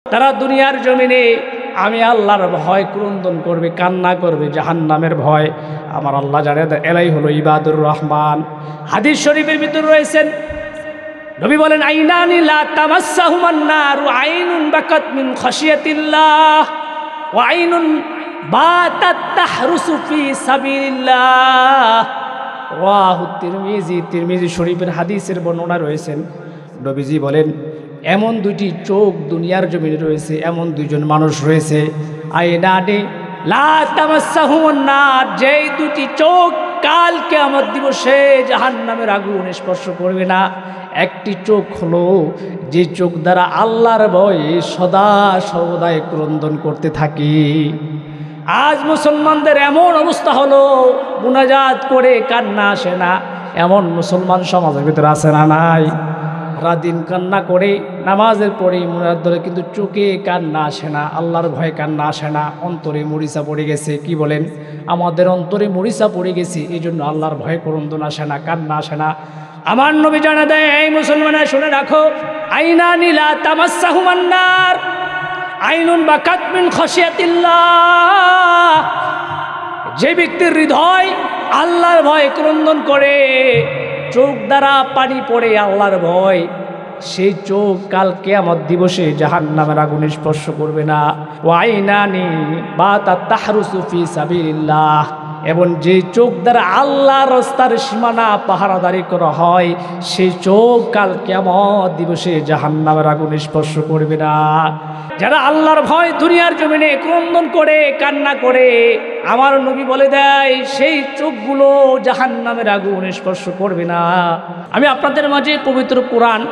তারা দুনিয়ার জমিনে আমি আল্লাহর ভয় ক্রন্দন করবে, কান্না করবে, জাহান্নামের ভয়। আমার আল্লাহ জানে এরাই হলো ইবাদুর রহমান। হাদিস শরীফের ভিতর রয়েছেন, নবী বলেন, আইনানি লা তামাসসাহুমান নার, আইনুন বাকাত মিন খাশিয়াতিল্লাহ ওয়া আইনুন বাতাত তাহরুসু ফি সাবিলিল্লাহ। রাহু তিরমিজি শরীফের হাদিসের বর্ণনা রয়েছেন। নবীজি বলেন, এমন দুইটি চোখ দুনিয়ার জমিনে রয়েছে, এমন দুইজন মানুষ রয়েছে, আইনানি লা তামাসসাহুমান নার, যেই দুটি চোখ কাল কিয়ামত দিবসে জাহান্নামের আগুন স্পর্শ করবে না। একটি চোখ হলো যে চোখ দ্বারা আল্লাহর ভয়ে সদা সর্বদাই ক্রন্দন করতে থাকি। আজ মুসলমানদের এমন অবস্থা হলো, মুনাজাত করে কান্না আসে না, এমন মুসলমান সমাজের ভিতরে আছে না নাই? রাদিন কান্না করে নামাজের পরেই মুনাজাত ধরে, কিন্তু চোখে কান্না আসে না, আল্লাহর ভয়ে কান্না আসে না। অন্তরে মরিচা পড়ে গেছে। কি বলেন? আমাদের অন্তরে মরিচা পড়ে গেছে, এই জন্য আল্লাহর ভয়ে ক্রন্দন আসে না, কান্না আসে না। আমার নবী জানা দেয়, এই মুসলমানেরা শুনে রাখো, আইনানি লা তামাসসাহুমান নার, আইনুন বাকাত মিন খাশিয়াতিল্লাহ। যে ব্যক্তির হৃদয় আল্লাহর ভয় ক্রন্দন করে, চোখ দ্বারা পানি পড়ে আল্লাহর ভয়, সেই চোখ কাল কিয়ামত দিবসে জাহান্নামের আগুন স্পর্শ করবে না। ওয়া আইনানি বাতাত তাহরুসু ফি সাবিলিল্লাহ, এবং যে চোখ দ্বারা আল্লাহর রাস্তার সীমানা পাহারাদারি করা হয়, সেই চোখ কাল কিয়ামত দিবসে জাহান্নামের আগুন স্পর্শ করবে না। যারা আল্লাহর ভয় দুনিয়ার জমিনে ক্রন্দন করে কান্না করে, আমার নবী বলে দেয়, সেই চোখগুলো জাহান্নামের আগুন স্পর্শ করবে না। আমি আপনাদের মাঝে পবিত্র কোরআন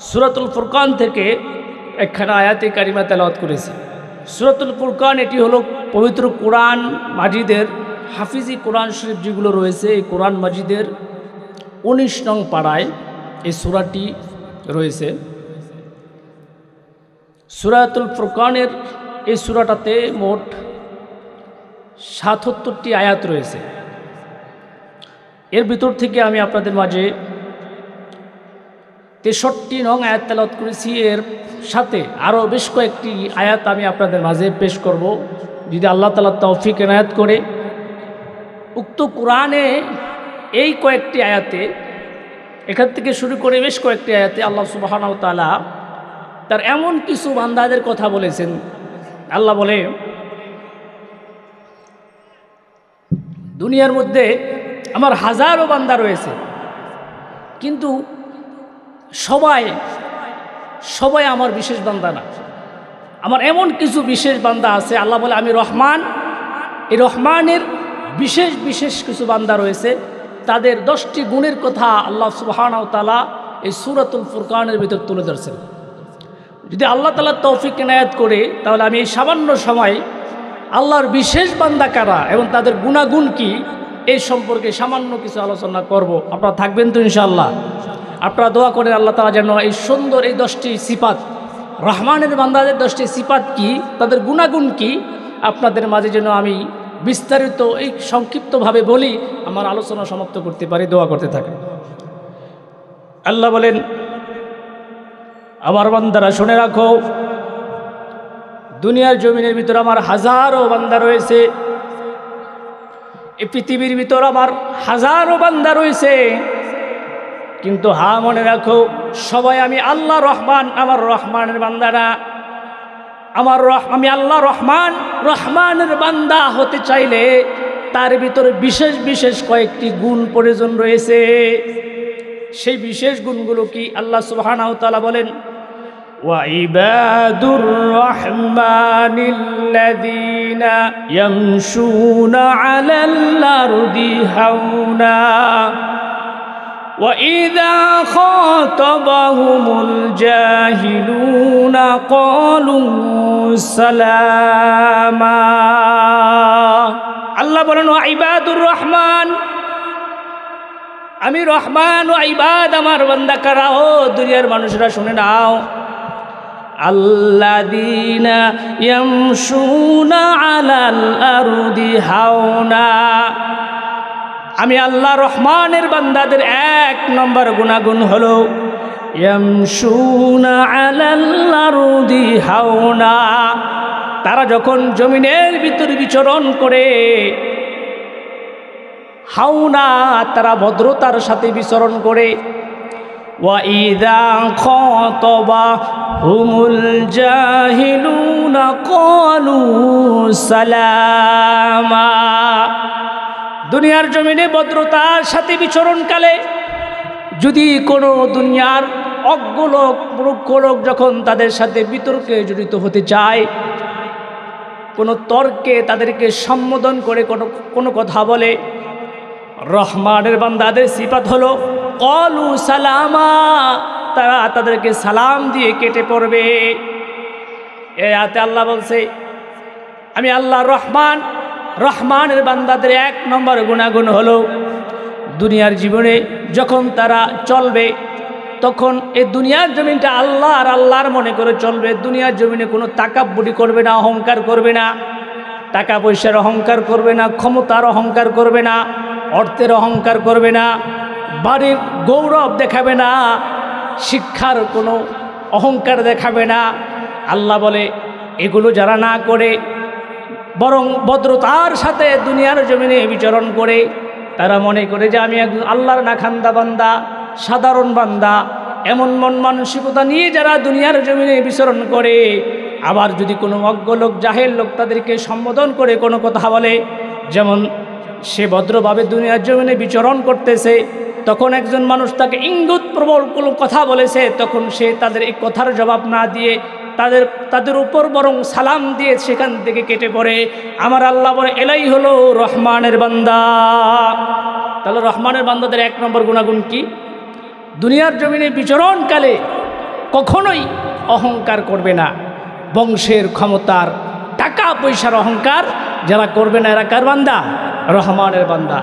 সূরাতুল ফুরকান থেকে একখানা আয়াতে কারিমা তেলাওয়াত করেছি। সূরাতুল ফুরকান এটি হলো পবিত্র কোরআন মাজিদের, হাফিজি কোরআন শরীফ যেগুলো রয়েছে, এই কোরআন মাজিদের 19 নং পাড়ায় এই সূরাটি রয়েছে। সূরাতুল ফুরকানের এই সূরাটাতে মোট 77টি আয়াত রয়েছে। এর ভিতর থেকে আমি আপনাদের মাঝে 63 নং আয়াত তেলাওয়াত করেছি। এর সাথে আরও বেশ কয়েকটি আয়াত আমি আপনাদের মাঝে পেশ করব, যদি আল্লাহ তাআলা তৌফিক এনায়েত করে। উক্ত কোরআনে এই কয়েকটি আয়াতে, এখান থেকে শুরু করে বেশ কয়েকটি আয়াতে আল্লাহ সুবহানাহু ওয়া তাআলা তার এমন কিছু বান্দাদের কথা বলেছেন। আল্লাহ বলে, দুনিয়ার মধ্যে আমার হাজারো বান্দা রয়েছে, কিন্তু সবাই আমার বিশেষ বান্দা না। আমার এমন কিছু বিশেষ বান্দা আছে। আল্লাহ বলে, আমি রহমান, এই রহমানের বিশেষ কিছু বান্দা রয়েছে, তাদের 10টি গুণের কথা আল্লাহ সুবহানাহু ওয়া তাআলা এই সূরাতুল ফুরকানের ভিতর তুলে ধরছেন। যদি আল্লাহ তাআলা তৌফিক এনায়েত করে, তাহলে আমি এই সামান্য সময় আল্লাহর বিশেষ বান্দা কারা এবং তাদের গুণাগুণ কি, এই সম্পর্কে সামান্য কিছু আলোচনা করব। আপনারা থাকবেন তো ইনশাআল্লাহ? আপনারা দোয়া করেন আল্লাহ তাআলা যেন এই সুন্দর এই 10টি সিফাত, রহমানের বান্দাদের 10টি সিফাত কি, তাদের গুণাগুণ কি, আপনাদের মাঝে যেন আমি বিস্তারিত এই সংক্ষিপ্তভাবে বলি, আমার আলোচনা সমাপ্ত করতে পারি। দোয়া করতে থাকেন। আল্লাহ বলেন, আমার বান্দারা শুনে রাখো, দুনিয়ার জমিনের ভিতর আমার হাজারো বান্দা রয়েছে, এই পৃথিবীর ভিতর আমার হাজারো বান্দা রয়েছে, কিন্তু মনে রাখো, সবাই আমি আল্লাহ রহমান, আমার রহমানের বান্দারা। আমি আল্লাহ রহমানের বান্দা হতে চাইলে তার ভিতরে বিশেষ কয়েকটি গুণ প্রয়োজন রয়েছে। সেই বিশেষ গুণগুলো কি? আল্লাহ সুবহানাহু ওয়া তাআলা বলেন, وعباد الرحمن الذين يمشون على الأرض هونا وإذا خاطبهم الجاهلون قالوا سلاما। আল্লাহ বলেন, ইবাদুর রহমান, আমি রহমান, ও ইবাদ আমার বান্দা কারা? ও দুনিয়ার মানুষরা শুনে নাও, আল্লাযীনা ইয়ামশুনা আলাল আরদি হাওনা, আমি আল্লাহ রহমানের বান্দাদের 1 নম্বর গুণাগুণ হলো ইয়ামশুনা আলাল আরদি হাওনা, তারা যখন জমিনের ভিতরে বিচরণ করে হাওনা, তারা ভদ্রতার সাথে বিচরণ করে। ওয়া ইযা খাতাবাহুমুল জাহিলুনা ক্বালু সালামা, দুনিয়ার জমিনে ভদ্রতার সাথে বিচরণকালে যদি কোনো দুনিয়ার অজ্ঞ লোক মূর্খ লোক যখন তাদের সাথে বিতর্কে জড়িত হতে চায়, কোনো তর্কে তাদেরকে সম্বোধন করে কোনো কথা বলে, রহমানের বান্দাদের সিফাত হলো ক্বালু সালামা, তারা তাদেরকে সালাম দিয়ে কেটে পড়বে। এই আয়াতে আল্লাহ বলছে আমি আল্লাহ রহমান, রহমানের বান্দাদের 1 নম্বর গুণাগুণ হলো দুনিয়ার জীবনে যখন তারা চলবে তখন এই দুনিয়ার জমিনটা আল্লাহ আর আল্লাহর মনে করে চলবে। দুনিয়ার জমিনে কোনো তাকাব্বুরি করবে না, অহংকার করবে না, টাকা পয়সার অহংকার করবে না, ক্ষমতার অহংকার করবে না, অর্থের অহংকার করবে না, বাড়ির গৌরব দেখাবে না, শিক্ষার কোনো অহংকার দেখাবে না। আল্লাহ বলে এগুলো যারা না করে বরং ভদ্রতার সাথে দুনিয়ার জমিনে বিচরণ করে, তারা মনে করে যে আমি একজন আল্লাহর নাখান্দা বান্দা, সাধারণ বান্দা, এমন মন মানসিকতা নিয়ে যারা দুনিয়ার জমিনে বিচরণ করে, আবার যদি কোনো অজ্ঞ লোক জাহেল লোক তাদেরকে সম্বোধন করে কোনো কথা বলে, যেমন সে ভদ্রভাবে দুনিয়ার জমিনে বিচরণ করতেছে, তখন একজন মানুষ তাকে ইঙ্গিত প্রবল কোনো কথা বলেছে, তখন সে তাদের এই কথার জবাব না দিয়ে তাদের উপর বরং সালাম দিয়ে সেখান থেকে কেটে পড়ে। আমার আল্লাহ বলে এলাই হলো রহমানের বান্দা। তাহলে রহমানের বান্দাদের 1 নম্বর গুণাগুণ কি? দুনিয়ার জমিনে বিচরণকালে কখনোই অহংকার করবে না, বংশের ক্ষমতার টাকা পয়সার অহংকার যারা করবে না এরা কার বান্দা? রহমানের বান্দা।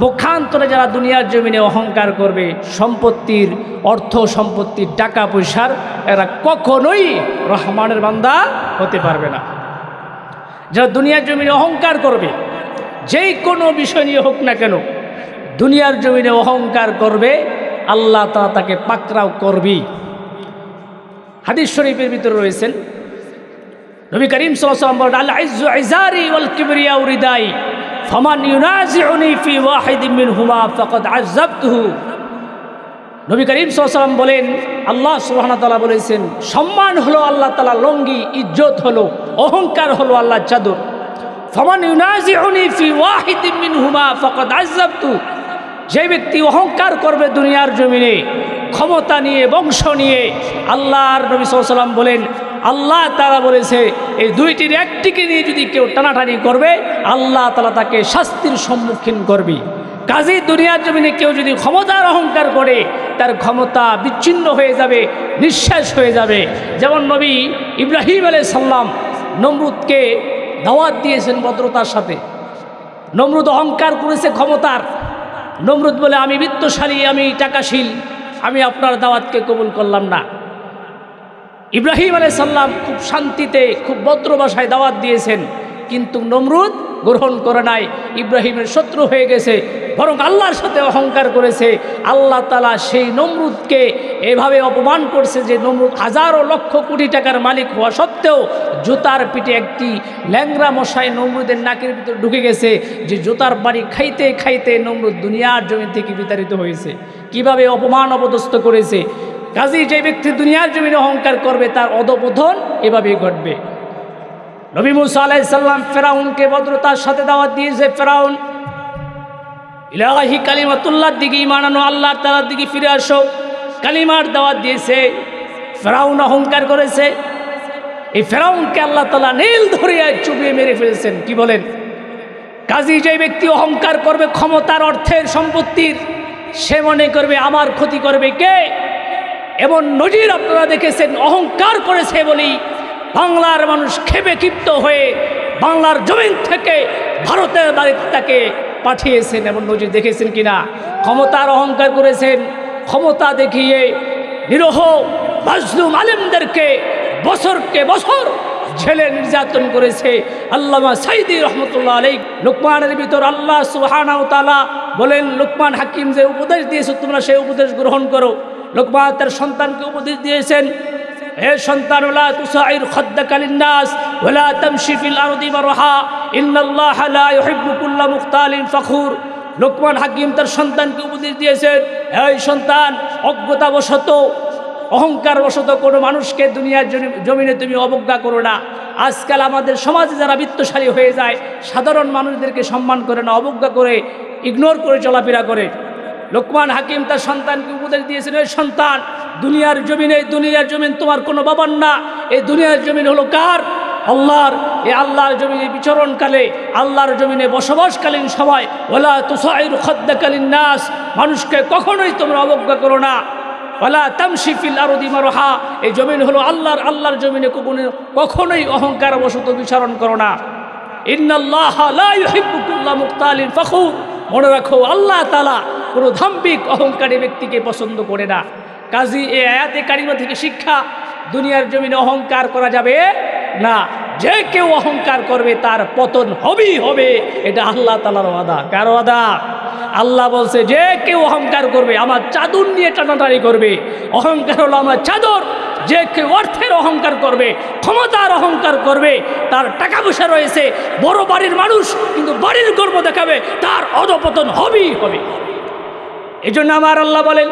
পক্ষান্তরে যারা দুনিয়ার জমিনে অহংকার করবে সম্পত্তির, অর্থ সম্পত্তির, টাকা পয়সার, এরা কখনোই রহমানের বান্দা হতে পারবে না। যারা দুনিয়ার জমিনে অহংকার করবে, যেই কোনো বিষয় নিয়ে হোক না কেন, দুনিয়ার জমিনে অহংকার করবে, আল্লাহ তাআলা তাকে পাকড়াও করবি। হাদিস শরীফের ভিতরে রয়েছেন নবী করিম সাল্লাল্লাহু আলাইহি ওয়াসাল্লাম বলেন, আল ইজ্জু ইজারি ওয়াল কিবরিয়াউ রিদাই ফামান ইউনাজিউনি ফি ওয়াহিদিন মিনহুমা ফাকাদ আযাবতুহু। নবী করিম সাল্লাল্লাহু আলাইহি ওয়াসাল্লাম বলেন, আল্লাহ সুবহানাহু ওয়া তাআলা বলেছেন, সম্মান হলো আল্লাহ তাআলা লঙ্গি, ইজ্জত হলো, অহংকার হলো আল্লাহর চাদর। ফামান ইউনাজিউনি ফি ওয়াহিদিন মিনহুমা ফাকাদ আযাবতু, যে ব্যক্তি অহংকার করবে দুনিয়ার জমিনে ক্ষমতা নিয়ে, বংশ নিয়ে, আল্লাহর নবী সাল্লাল্লাহু আলাইহি ওয়াসাল্লাম বলেন, আল্লাহ তাআলা বলেছে এই দুইটির একটিকে নিয়ে যদি কেউ টানাটানি করবে আল্লাহ তাআলা তাকে শাস্তির সম্মুখীন করবে। কাজী দুনিয়ার জমিনে কেউ যদি ক্ষমতার অহংকার করে তার ক্ষমতা বিচ্ছিন্ন হয়ে যাবে, নিঃশেষ হয়ে যাবে। যেমন নবী ইব্রাহিম আলাইহিস সালাম নমরুদকে দাওয়াত দিয়েছেন ভদ্রতার সাথে। নমরুদ অহংকার করেছে ক্ষমতার। নমরুদ বলে আমি বিত্তশালী, আমি টাকাশীল, আমি আপনার দাওয়াতকে কবুল করলাম না। ইব্রাহিম আলাইহিস সালাম খুব শান্তিতে, খুব ভদ্র ভাষায় দাওয়াত দিয়েছেন, কিন্তু নমরুদ গ্রহণ করে নাই, ইব্রাহিমের শত্রু হয়ে গেছে, বরং আল্লাহর সাথে অহংকার করেছে। আল্লাহ তাআলা সেই নমরুদকে এভাবে অপমান করছে যে নমরুদ হাজারো লক্ষ কোটি টাকার মালিক হওয়া সত্ত্বেও জুতার পিঠে একটি ল্যাংরা মশাই নমরুদের নাকের ভিতরে ঢুকে গেছে, যে জুতার বাড়ি খাইতে খাইতে নমরুদ দুনিয়ার জমিন থেকে বিতাড়িত হয়েছে। কিভাবে অপমান অপদস্থ করেছে। কাজী যে ব্যক্তি দুনিয়ার জমিনে অহংকার করবে তার অধঃপতন এভাবেই ঘটবে। নবী মুসা আলাইহিস সালাম ফেরাউনকে ভদ্রতার সাথে দাওয়াত দিয়েছে। ফেরাউন ইলাহি কালিমাতুল্লাহর দিকে ঈমান আনো, আল্লাহ তাআলার দিকে ফিরে আসো, কালিমার দাওয়াত দিয়েছে। ফেরাউন অহংকার করেছে। এই ফেরাউনকে আল্লাহ তাআলা নীল ধরিয়া চুবিয়ে মেরে ফেলেছেন। কি বলেন? কাজী যে ব্যক্তি অহংকার করবে ক্ষমতার, অর্থের, সম্পত্তির, সে মনে করবে আমার ক্ষতি করবে কে। এমন নজির আপনারা দেখেছেন। অহংকার করেছে বলেই বাংলার মানুষ ক্ষেপে ক্ষিপ্ত হয়ে বাংলার জমিন থেকে ভারতের বাড়িতে তাকে পাঠিয়েছেন। এমন নজির দেখেছেন কিনা? ক্ষমতার অহংকার করেছেন, ক্ষমতা দেখিয়ে নিরহ মাজলুম আলেমদেরকে বছরকে বছর ঝেলে নির্যাতন করেছে। আল্লামা সাইদি রহমতুল্লাহ আলাইহি লুকমানের ভিতর আল্লাহ সুবহানাহু ওয়া তাআলা বলেন, লুকমান হাকিম যে উপদেশ দিয়েছে তোমরা সেই উপদেশ গ্রহণ করো। লোকমান তার সন্তানকে উপদেশ দিয়েছেন, হে সন্তান, লা তুসাইর খাদ্দাকা লিন-নাস ওয়া লা তামশি ফিল আরদি মারহা ইন্নাল্লাহা লা ইউহিব্বু কুল্লা মুখতালিন ফখুর। লোকমান হাকিম তার সন্তানকে উপদেশ দিয়েছেন, হে সন্তান, অজ্ঞতাবশত অহংকারবশত কোনো মানুষকে দুনিয়ার জমিনে তুমি অবজ্ঞা করো না। আজকাল আমাদের সমাজে যারা বিত্তশালী হয়ে যায়, সাধারণ মানুষদেরকে সম্মান করে না, অবজ্ঞা করে, ইগনোর করে চলাফেরা করে। লোকমান হাকিম তার সন্তানকে উপদেশ দিয়েছেন, এই সন্তান, দুনিয়ার জমিন তোমার কোনো বাবার না, এই দুনিয়ার জমিন হলো কার? আল্লাহর। এই আল্লাহর জমিনে বিচরণকালে, আল্লাহর জমিনে বসবাসকালীন সময় ওয়ালা তুসাইর খাদ্দাকা লিন-নাস, মানুষকে কখনোই তোমরা অবজ্ঞা করো না। ওয়ালা তামশি ফিল আরদি মারহা, এই জমিন হলো আল্লাহর জমিনে কখনোই অহংকারবশত বিচরণ করো না। ইন্নাল্লাহা লা ইউহিব্বু কুল্লা মুখতালিন ফখুর, মনে রাখো আল্লাহ তাআলা কোনো ধাম্বিক অহংকারী ব্যক্তিকে পছন্দ করে না। কাজী এই আয়াতে কারিমা থেকে শিক্ষা, দুনিয়ার জমিনে অহংকার করা যাবে না। যে কেউ অহংকার করবে তার পতন হবেই হবে, এটা আল্লাহ তাআলার ওয়াদা। কার ওয়াদা? আল্লাহ বলছে, যে কেউ অহংকার করবে, আমার চাদর নিয়ে টানাটানি করবে। অহংকার হলো আমার চাদর। যে কেউ অর্থের অহংকার করবে, ক্ষমতার অহংকার করবে, তার টাকা পয়সা রয়েছে, বড় বাড়ির মানুষ, কিন্তু বাড়ির গর্ব দেখাবে, তার অধপতন হবেই হবে। এই জন্য আমার আল্লাহ বলেন,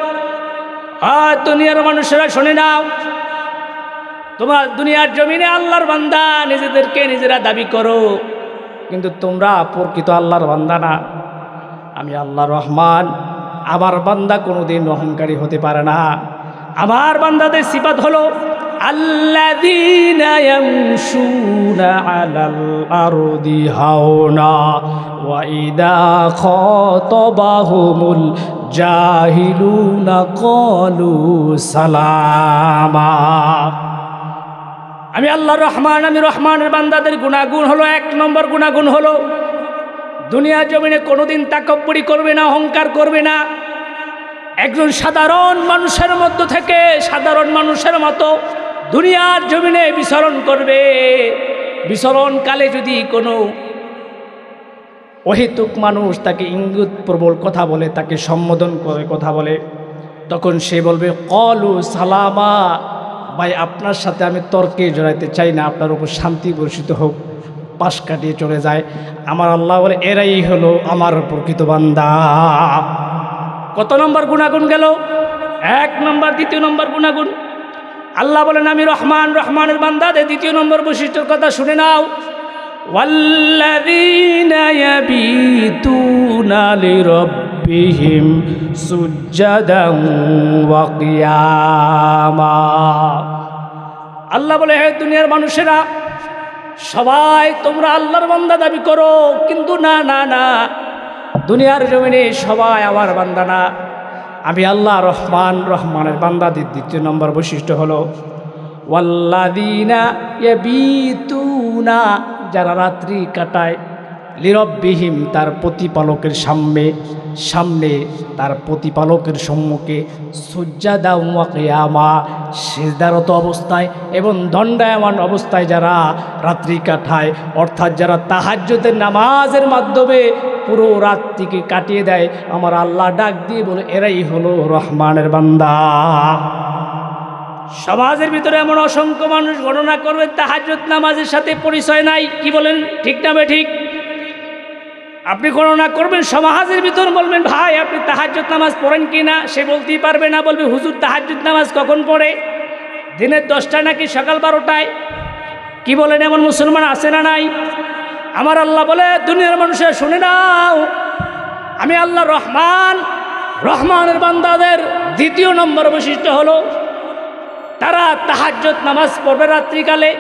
দুনিয়ার মানুষেরা শুনে নাও, তোমরা দুনিয়ার জমিনে আল্লাহর বান্দা নিজেদেরকে নিজেরা দাবি করো, কিন্তু তোমরা প্রকৃত আল্লাহর বান্দা না। আমি আল্লাহ রহমান, আমার বান্দা কোনোদিন অহংকারী হতে পারে না। আমার বান্দাদের সিফাত হলো আল্লাযীনা ইয়ামশুনা আলাল আরদি হাওনা ওয়া ইযা খাতাবাহুমুল জাহিলুনা ক্বালু সালামা। আমি আল্লাহ রহমান, আমি রহমানের বান্দাদের গুণাগুণ হলো, 1 নম্বর গুণাগুণ হলো দুনিয়ার জমিনে কোনোদিন তাকাব্বুরি করবে না, অহংকার করবে না। একজন সাধারণ মানুষের মধ্য থেকে সাধারণ মানুষের মতো দুনিয়ার জমিনে বিচরণ করবে। বিচরণকালে যদি কোনো অহেতুক মানুষ তাকে ইঙ্গিত প্রবল কথা বলে, তাকে সম্বোধন করে কথা বলে, তখন সে বলবে ক্বালু সালামা, ভাই আপনার সাথে আমি তর্কে জড়াইতে চাই না, আপনার উপর শান্তি বর্ষিত হোক, পাশ কাটিয়ে চলে যায়। আমার আল্লাহ বলে, এরাই হলো আমার প্রকৃত বান্দা। কত নম্বর গুণাগুণ গেল? 1 নম্বর। 2 নম্বর গুণাগুণ, আল্লাহ বলেন, আমি রহমান, রহমানের বান্দাদের 2 নম্বর বৈশিষ্ট্যের কথা শুনে নাও। ওয়াল্লাযীনা ইয়াবিতুনা লিরাব্বিহিম সুজ্জাদান ওয়া কিয়ামা। আল্লাহ বলে, হে দুনিয়ার মানুষেরা, সবাই তোমরা আল্লাহর বান্দা দাবি করো, কিন্তু না না না, দুনিয়ার জমিনে সবাই আমার বান্দা না। আমি আল্লাহ রহমান, রহমানের বান্দাদের 2 নম্বর বৈশিষ্ট্য হলো ওয়াল্লাযীনা ইয়াবিতুনা, যারা রাত্রি কাটায়, লিরব্বিহিম, তার প্রতিপালকের সামনে তার প্রতিপালকের সম্মুখে, সুজ্জাদান ওয়া কিয়ামা, সিজদারত অবস্থায় এবং দণ্ডায়মান অবস্থায় যারা রাত্রি কাটায়, অর্থাৎ যারা তাহাজ্জুদের নামাজের মাধ্যমে পুরো রাতটিকে কাটিয়ে দেয়, আমার আল্লাহ ডাক দিয়ে বলে, এরাই হলো রহমানের বান্দা। সমাজের ভিতরে এমন অসংখ্য মানুষ গণনা করবে তাহাজ্জুদ নামাজের সাথে পরিচয় নাই। কি বলেন, ঠিক না ঠিক? আপনি গণনা করবেন, সমাজের ভিতর বলবেন, ভাই আপনি তাহাজ্জুদ নামাজ পড়েন কি না? সে বলতেই পারবে না, বলবে হুজুর তাহাজ্জুদ নামাজ কখন পড়ে? দিনের 10টায় নাকি সকাল 12টায়? কি বলেন, এমন মুসলমান আছে না নাই? আমার আল্লাহ বলে, দুনিয়ার মানুষের শুনে নাও, আমি আল্লাহ রহমান, রহমানের বান্দাদের 2 নম্বর বৈশিষ্ট্য হলো তারা তাহাজ্জুদ নামাজ পড়বে রাত্রিকালে,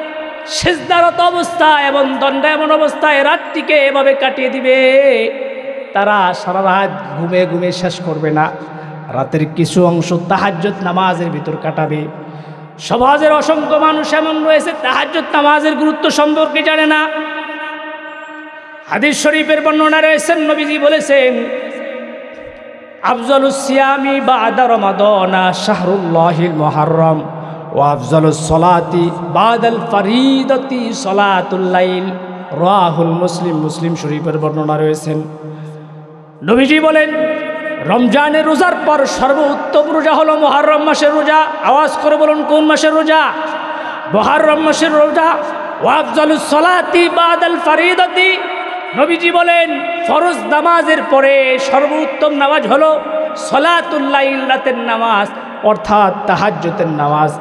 সিজদারত অবস্থায় এবং দণ্ডায়মান অবস্থায় রাতটিকে এভাবে কাটিয়ে দিবে। তারা সারা রাত ঘুমে ঘুমে শেষ করবে না, রাতের কিছু অংশ তাহাজ্জুদ নামাজের ভিতর কাটাবে। সমাজের অসংখ্য মানুষ এমন রয়েছে তাহাজ্জুদ নামাজের গুরুত্ব সম্পর্কে জানে না। হাদিস শরীফের বর্ণনা রয়েছেন, নবীজি বলেছেন, আফজালুস সিয়ামি বা'দা রমাদানা শাহরুল্লাহিল মুহাররম ওয়া আফজালুস সালাতি বাদাল ফরিদাতি সালাতুল লাইল, রাহুল মুসলিম। মুসলিম শরীফের বর্ণনা রয়েছেন, নবীজি বলেন, রমজানের রোজার পর সর্বোত্তম রোজা হলো মুহররম মাসের রোজা। আওয়াজ করে বলুন কোন মাসের রোজা? মুহররম মাসের রোজা। ওয়াফজালুস সালাতি বাদাল ফরিদাতি, নবীজি বলেন ফরজ নামাজের পরে সর্বোত্তম নামাজ হলো সলাতুল লাইল, রাতের নামাজ অর্থাৎ তাহাজ্জুদের নামাজ।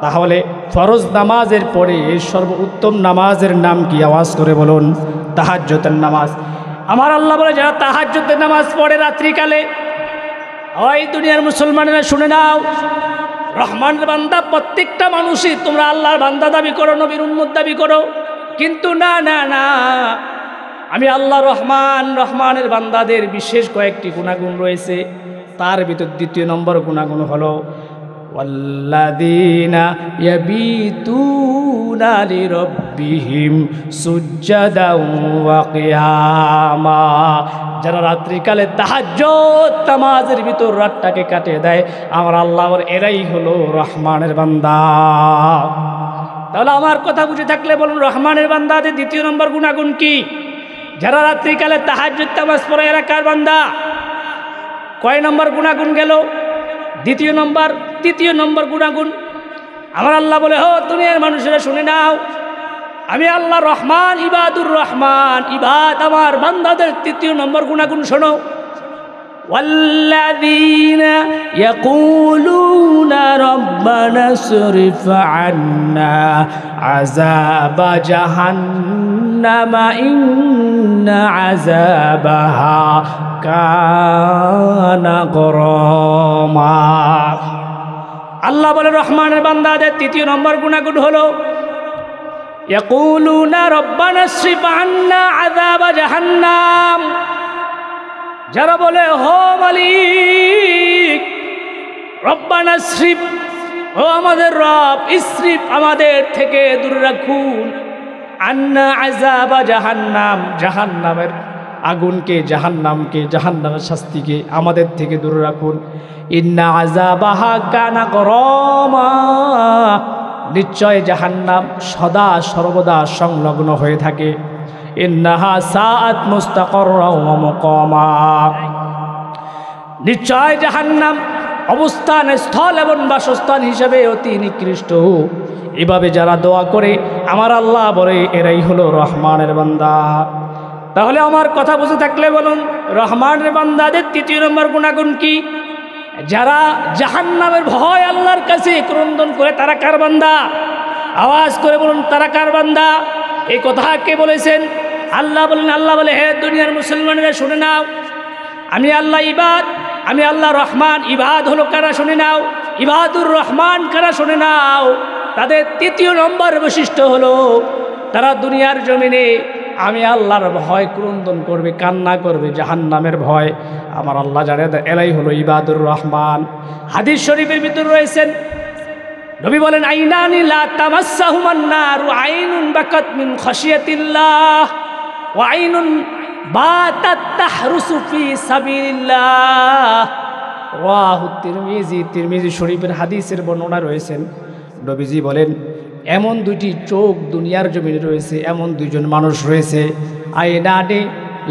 তাহলে ফরজ নামাজের পরে সর্বোত্তম নামাজের নাম কি? আওয়াজ করে বলুন তাহাজ্জুদের নামাজ। আমার আল্লাহ বলে যারা তাহাজ্জুদের নামাজ পড়ে রাত্রিকালে, ওই দুনিয়ার মুসলমানেরা শুনে নাও, রহমানের বান্দা প্রত্যেকটা মানুষই তোমরা আল্লাহর বান্দা দাবি করো, নবীর উম্মত দাবি করো, কিন্তু না না না, আমি আল্লাহ রহমান, রহমানের বান্দাদের বিশেষ কয়েকটি গুণাগুণ রয়েছে। তার ভিতর দ্বিতীয় নম্বর গুণাগুণ হলো ওয়াল্লাযীনা ইয়াবিতুনা লিরাব্বিহিম সুজ্জাদাও ওয়া কিয়ামা, যারা রাত্রিকালে তাহাজ্জুদ নামাজের ভিতর রাতটাকে কাটিয়ে দেয়, আমার আল্লাহর এরাই হলো রহমানের বান্দা। তাহলে আমার কথা বুঝে থাকলে বলুন রহমানের বান্দাদের দ্বিতীয় নম্বর গুণাগুণ কি? যারা রাত্রিকালে তাহাজ্জুদ নামাজ পড়ে এরা কার বান্দা? কয় নম্বর গুণাগুণ গেল? দ্বিতীয় নম্বর। তৃতীয় নম্বর গুণাগুণ আমার আল্লাহ বলে, হো দুনিয়ার মানুষেরা শুনে নাও, আমি আল্লাহ রহমান, ইবাদুর রহমান, ইবাদ আমার বান্দাদের তৃতীয় নম্বর গুণাগুণ শোনো। ওয়াল্লাযীনা ইয়াকুলুনা রাব্বানা সরিফ আন্না আযাবা জাহান্নামা ইন্না আযাবাহা কানা গরামা। আল্লাহ বলে রহমানের বান্দাদের তৃতীয় নম্বর গুণাগুণ হলো ইয়াকুলুনা রাব্বানা সরিফ আন্না আযাবা জাহান্নাম, যারা বলে হো মালিক রব্বানা সরিফ, ও আমাদের রব ইসরিফ, আমাদের থেকে দূরে রাখুন, আন্না আযাবা জাহান্নাম, জাহান্নামের আগুনকে, জাহান্নামকে, জাহান্নামের শাস্তিকে আমাদের থেকে দূরে রাখুন। ইন্না আযাবাহা কানা গরামা, নিশ্চয় জাহান্নাম সদা সর্বদা সংলগ্ন হয়ে থাকে। ইন্নাহা সাআত মুস্তাকাররা ওয়া মুকামা, নিশ্চয় জাহান্নাম অবস্থান স্থল এবং বাসস্থান হিসেবে অতি নিকৃষ্ট। এভাবে যারা দোয়া করে আমার আল্লাহ বলে এরাই হলো রহমানের বান্দা। তাহলে আমার কথা বুঝে থাকলে বলুন রহমানের বান্দাদের তৃতীয় নম্বর গুণাগুণ কি? যারা জাহান্নামের ভয় আল্লাহর কাছে ক্রন্দন করে, তারা কার বান্দা? আওয়াজ করে বলুন তারা কার বান্দা? এই কথা কে বলেছেন? আল্লাহ বলেন, আল্লাহ বলে হে দুনিয়ার মুসলমানেরা শুনে নাও, আমি আল্লাহ ইবাদ, আমি আল্লাহ রহমান। ইবাদ হলো কারা? শুনে নাও, ইবাদুর রহমান কারা? শুনে নাও। তাদের তৃতীয় নম্বর বৈশিষ্ট্য হলো তারা দুনিয়ার জমিনে আমি আল্লাহর ভয় ক্রন্দন করবে, কান্না করবে, জাহান্নামের ভয় আমার আল্লাহ জানে, এরাই হলো ইবাদুর রহমান। হাদিস শরীফের ভিতর রয়েছেন, নবী বলেন আইনানি লা তামাসসাহুমান নার, আইনুন বাকাত মিন খাশিয়াতিল্লাহ ওয়া আইনুন বাতাত তাহরুসু ফি সাবিলিল্লাহ। রাওয়াহু তিরমিজি, তিরমিজি শরীফের হাদিসের বর্ণনা রয়েছেন। নবীজি বলেন এমন দুইটি চোখ দুনিয়ার জমিনে রয়েছে, এমন দুইজন মানুষ রয়েছে, আইনানি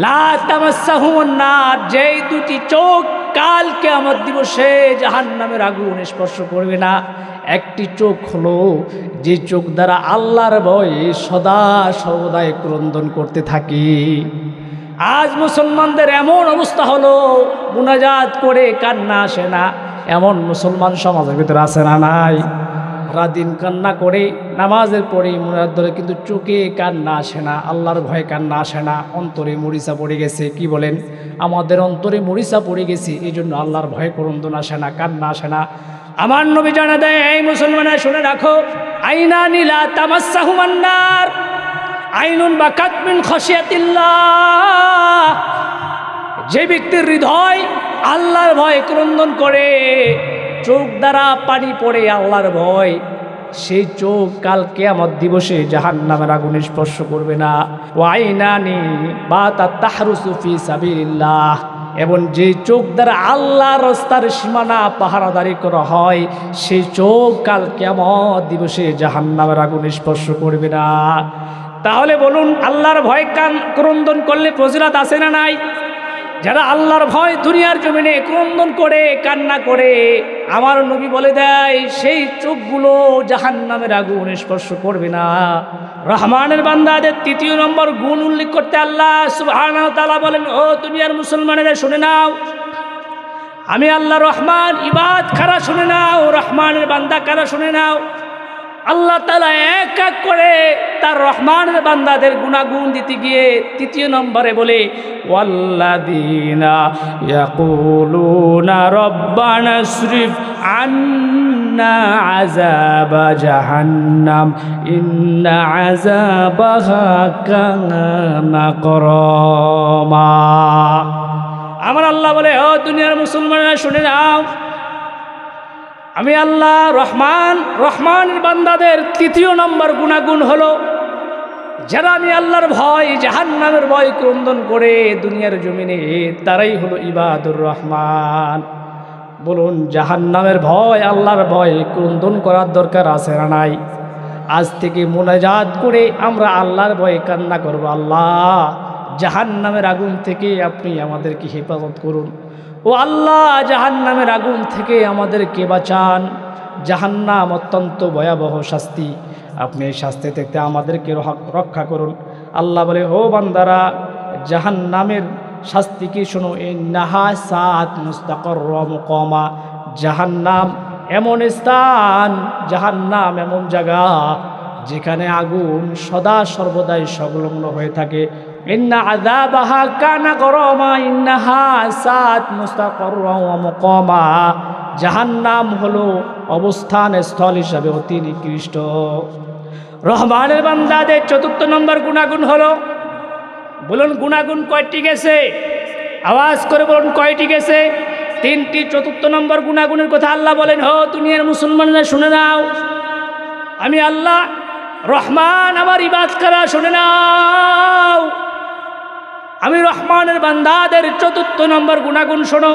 লা তামাসসাহুমান নার, যেই দুটি চোখ কাল কিয়ামত দিবসে জাহান্নামের আগুন স্পর্শ করবে না। একটি চোখ হলো যে চোখ দ্বারা আল্লাহর ভয়ে সদা সর্বদাই ক্রন্দন করতে থাকি। আজ মুসলমানদের এমন অবস্থা হলো, মুনাজাত করে কান্না আসে না, এমন মুসলমান সমাজের ভিতরে আছে না নাই? রাদিন কান্না করে নামাজের পরে মুনাজাত ধরে, কিন্তু চোখে কান্না আসে না, আল্লাহর ভয়ে কান্না আসে না, অন্তরে মরিচা পড়ে গেছে। কি বলেন? আমাদের অন্তরে মরিচা পড়ে গেছে, এই জন্য আল্লাহর ভয়ে ক্রন্দন আসে না, কান্না আসে না। আমার নবী জানা দেয়, এই মুসলমানেরা শুনে রাখো, আইনানি লা তামাসসাহুমান নার, আইনুন বাকাত মিন খাশিয়াতিল্লাহ, যে ব্যক্তির হৃদয় আল্লাহর ভয়ে ক্রন্দন করে, চোখ দ্বারা পানি পড়ে আল্লাহর ভয়, সেই চোখ কাল কিয়ামত দিবসে জাহান্নামের আগুন স্পর্শ করবে না। ওয়াইনানি বাতাত তাহরুসু ফি সাবিলিল্লাহ, এবং যে চোখ দ্বারা আল্লাহর রাস্তার সীমানা পাহারাদারি করা হয়, সেই চোখ কাল কিয়ামত দিবসে জাহান্নামের আগুন স্পর্শ করবে না। তাহলে বলুন আল্লাহর ভয় ক্রন্দন করলে ফজিলত আছে না নাই? যারা আল্লাহর ভয় দুনিয়ার জমিনে ক্রন্দন করে কান্না করে, আমার নবী বলে দেয় সেই চোখগুলো জাহান্নামের আগুন স্পর্শ করবে না। রহমানের বান্দাদের তৃতীয় নম্বর গুণ উল্লেখ করতে আল্লাহ সুবহানাহু ওয়া তাআলা বলেন, ও দুনিয়ার মুসলমানেরা শুনে নাও, আমি আল্লাহ রহমান, ইবাদ কারা শুনে নাও, রহমানের বান্দা কারা শুনে নাও। আল্লাহ তাআলা এক এক করে তার রহমানের বান্দাদের গুণাগুণ দিতে গিয়ে তৃতীয় নম্বরে বলে, ওয়াল্লাযীনা ইয়াকুলুনা রব্বানা ইসরিফ আন্না আযাবা জাহান্নাম ইন্না আযাবাহা কানা গরামা। আমার আল্লাহ বলে, ও দুনিয়ার মুসলমানেরা শুনে নাও, আমি আল্লাহ রহমান, রহমানের বান্দাদের তৃতীয় নম্বর গুণাগুণ হলো যারা আমি আল্লাহর ভয় জাহান্নামের ভয় ক্রন্দন করে দুনিয়ার জমিনে, তারাই হলো ইবাদুর রহমান। বলুন, জাহান্নামের ভয় আল্লাহর ভয় ক্রন্দন করার দরকার আছে না নাই? আজ থেকে মুনাজাত করে আমরা আল্লাহর ভয়ে কান্না করব, আল্লাহ জাহান্নামের আগুন থেকে আপনি আমাদেরকে হেফাজত করুন। ও আল্লাহ, জাহান্নামের আগুন থেকে আমাদেরকে বাঁচান। জাহান্নাম অত্যন্ত ভয়াবহ শাস্তি, আপনি এই শাস্তি থেকে আমাদেরকে রক্ষা করুন। আল্লাহ বলে, ও বান্দারা, জাহান্নামের শাস্তি কি শোনো, ইন্নাহা সাআত মুস্তাকাররা মুকামা। জাহান্নাম এমন স্থান, জাহান্নাম এমন জায়গা যেখানে আগুন সদা সর্বদাই সংলগ্ন হয়ে থাকে। ইন্না আযাবাহা কানা গরামা ইন্নাহা সাআত মুস্তাকাররা ওয়া মুকামা। জাহান্নাম হলো অবস্থান স্থল হিসাবে অতি নিকৃষ্ট। রহমানের বান্দাদের চতুর্থ নম্বর গুণাগুণ হলো, বলুন গুণাগুণ কয়টি গেছে? আওয়াজ করে বলুন কয়টি গেছে? তিনটি। চতুর্থ নম্বর গুণাগুণের কথা আল্লাহ বলেন, হো দুনিয়ার মুসলমানরা শুনে নাও, আমি আল্লাহ রহমান, আমার ইবাদত করা শুনে নাও, আমি রহমানের বান্দাদের চতুর্থ নম্বর গুণাগুণ শোনো।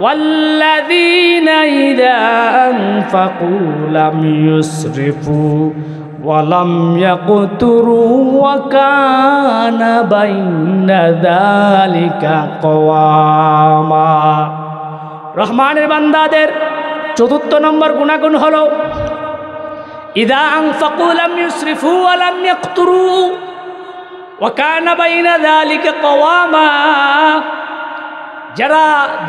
ওয়াল্লাযীনা ইযা আনফাকু লাম ইউসরিফু ওয়া লাম ইয়াকতুরু ওয়া কানা বাইনা যালিকা কওয়ামা। রহমানের বান্দাদের চতুর্থ নম্বর গুণাগুণ হলো, ইযা আনফাকু লাম ইউসরিফু ওয়া লাম ইয়াকতুরু ওয়া কানা বাইনা যালিকা কওয়ামা। যারা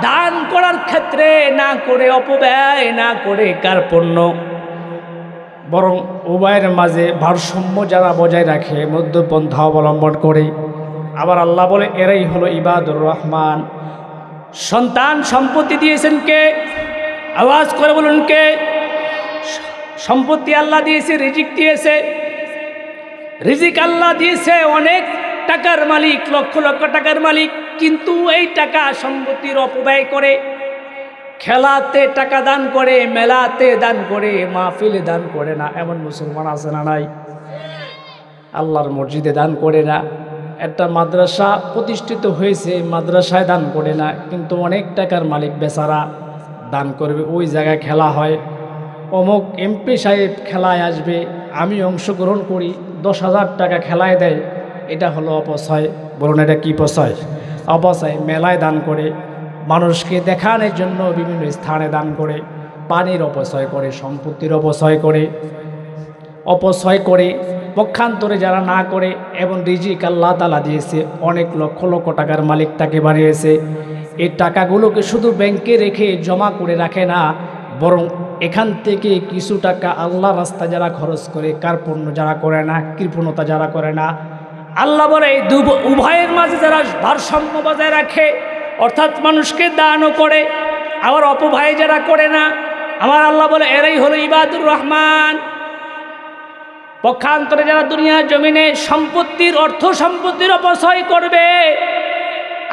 দান করার ক্ষেত্রে না করে অপব্যয় না করে কার্পণ্য, বরং উভয়ের মাঝে ভারসাম্য যারা বজায় রাখে, মধ্যপন্থা অবলম্বন করে, আবার আল্লাহ বলে এরাই হলো ইবাদুর রহমান। সন্তান সম্পত্তি দিয়েছেন কে? আওয়াজ করে বলুন কে? সম্পত্তি আল্লাহ দিয়েছে, রিজিক দিয়েছে। রিজিক আল্লাহ দিয়েছে, অনেক টাকার মালিক, লক্ষ লক্ষ টাকার মালিক, কিন্তু এই টাকা সম্পত্তির অপব্যয় করে, খেলাতে টাকা দান করে, মেলাতে দান করে, মাহফিলে দান করে না। এমন মুসলমান আছে না নাই? আল্লাহর মসজিদে দান করে না। একটা মাদ্রাসা প্রতিষ্ঠিত হয়েছে, মাদ্রাসায় দান করে না, কিন্তু অনেক টাকার মালিক বেচারা দান করবে। ওই জায়গায় খেলা হয়, অমুক এমপি সাহেব খেলায় আসবে, আমি অংশগ্রহণ করি, 10,000 টাকা খেলায় দেয়। এটা হলো অপচয়। বলুন, এটা কি অপচয়? অপচয়। মেলায় দান করে, মানুষকে দেখানোর জন্য বিভিন্ন স্থানে দান করে, পানির অপচয় করে, সম্পত্তির অপচয় করে, পক্ষান্তরে যারা না করে, এবং রিজিক আল্লাহ তাআলা দিয়েছে, অনেক লক্ষ লক্ষ টাকার মালিক তাকে বানিয়েছে, এই টাকাগুলোকে শুধু ব্যাংকে রেখে জমা করে রাখে না, বরং এখান থেকে কিছু টাকা আল্লাহ রাস্তায় যারা খরচ করে, কার্পণ্য যারা করে না, কৃপণতা যারা করে না, আল্লাহ বলে এই উভয়ের মাঝে যারা ভারসাম্য বজায় রাখে, অর্থাৎ মানুষকে দানও করে, আবার অপব্যয় যারা করে না, আমার আল্লাহ বলে এরাই হলো ইবাদুর রহমান। পক্ষান্তরে যারা দুনিয়ার জমিনে সম্পত্তির, অর্থ সম্পত্তির অপচয় করবে,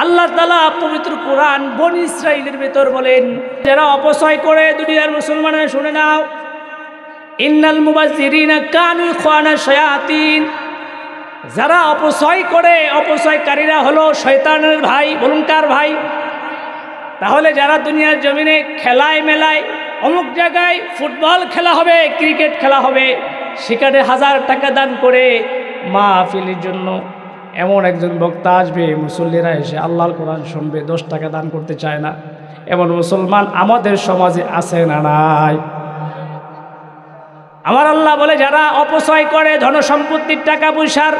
আল্লাহ তাআলা পবিত্র কোরআন বনী ইসরাঈলের ভিতর বলেন, যারা অপচয় করে, দুনিয়ার মুসলমানেরা শুনে নাও, ইন্নাল মুবাজ্জিরিনা কানু ইখওয়ানা শায়াতিন। যারা অপচয় করে, অপচয়কারীরা হলো শয়তানের ভাই। বলুন কার ভাই? তাহলে যারা দুনিয়ার জমিনে খেলায় মেলায়, অমুক জায়গায় ফুটবল খেলা হবে, ক্রিকেট খেলা হবে, সেখানে 1000 টাকা দান করে মাহফিলের জন্য, এমন একজন বক্তা আসবে, মুসল্লিরা এসে আল্লাহর কোরআন শুনবে, 10 টাকা দান করতে চায় না, এমন মুসলমান আমাদের সমাজে আছে না নাই? আমার আল্লাহ বলে যারা অপচয় করে ধনসম্পত্তির টাকা পয়সার,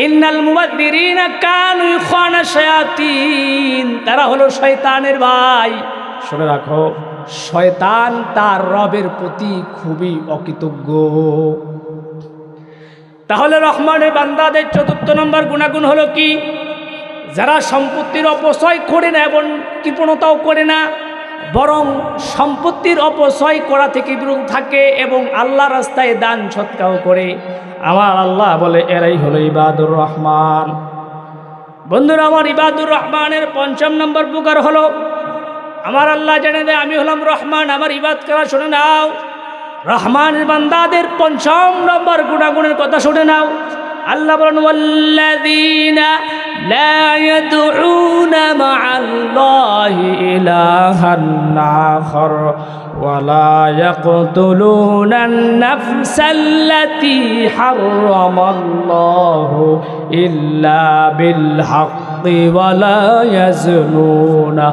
ইন্নাল মুবাদ্দিরিনা কানু ইখওয়ানা শায়াতিন, তারা হলো শয়তানের ভাই। শুনে রাখো, শয়তান তার রবের প্রতি খুবই অকৃতজ্ঞ। তাহলে রহমানের বান্দাদের 4র্থ নম্বর গুণাগুণ হলো কি? যারা সম্পত্তির অপচয় করে না এবং কৃপণতাও করে না, বরং সম্পত্তির অপচয় করা থেকে বিরত থাকে এবং আল্লাহ রাস্তায় দান সৎকাও করে। আমার আল্লাহ বলে এরাই হলো ইবাদুর রহমান। বন্ধুরা আমার, ইবাদুর রহমানের 5ম নম্বর প্রকার হলো, আমার আল্লাহ জানে দেয় আমি হলাম রহমান, আমার ইবাদ করা শুনে নাও। রহমানের বান্দাদের 5ম নম্বর গুণাগুণের কথা শুনে নাও। আল্লাহ বলেন ওয়াল্লাযীনা লা ইয়াদউনা মা'আল্লাহি ইলাহান আখার ওয়া লা ইয়াকতুলুনান নাফসাল্লাতী হারামাল্লাহু ইল্লা বিল হাক্কি ওয়া লা ইয়াজনুনা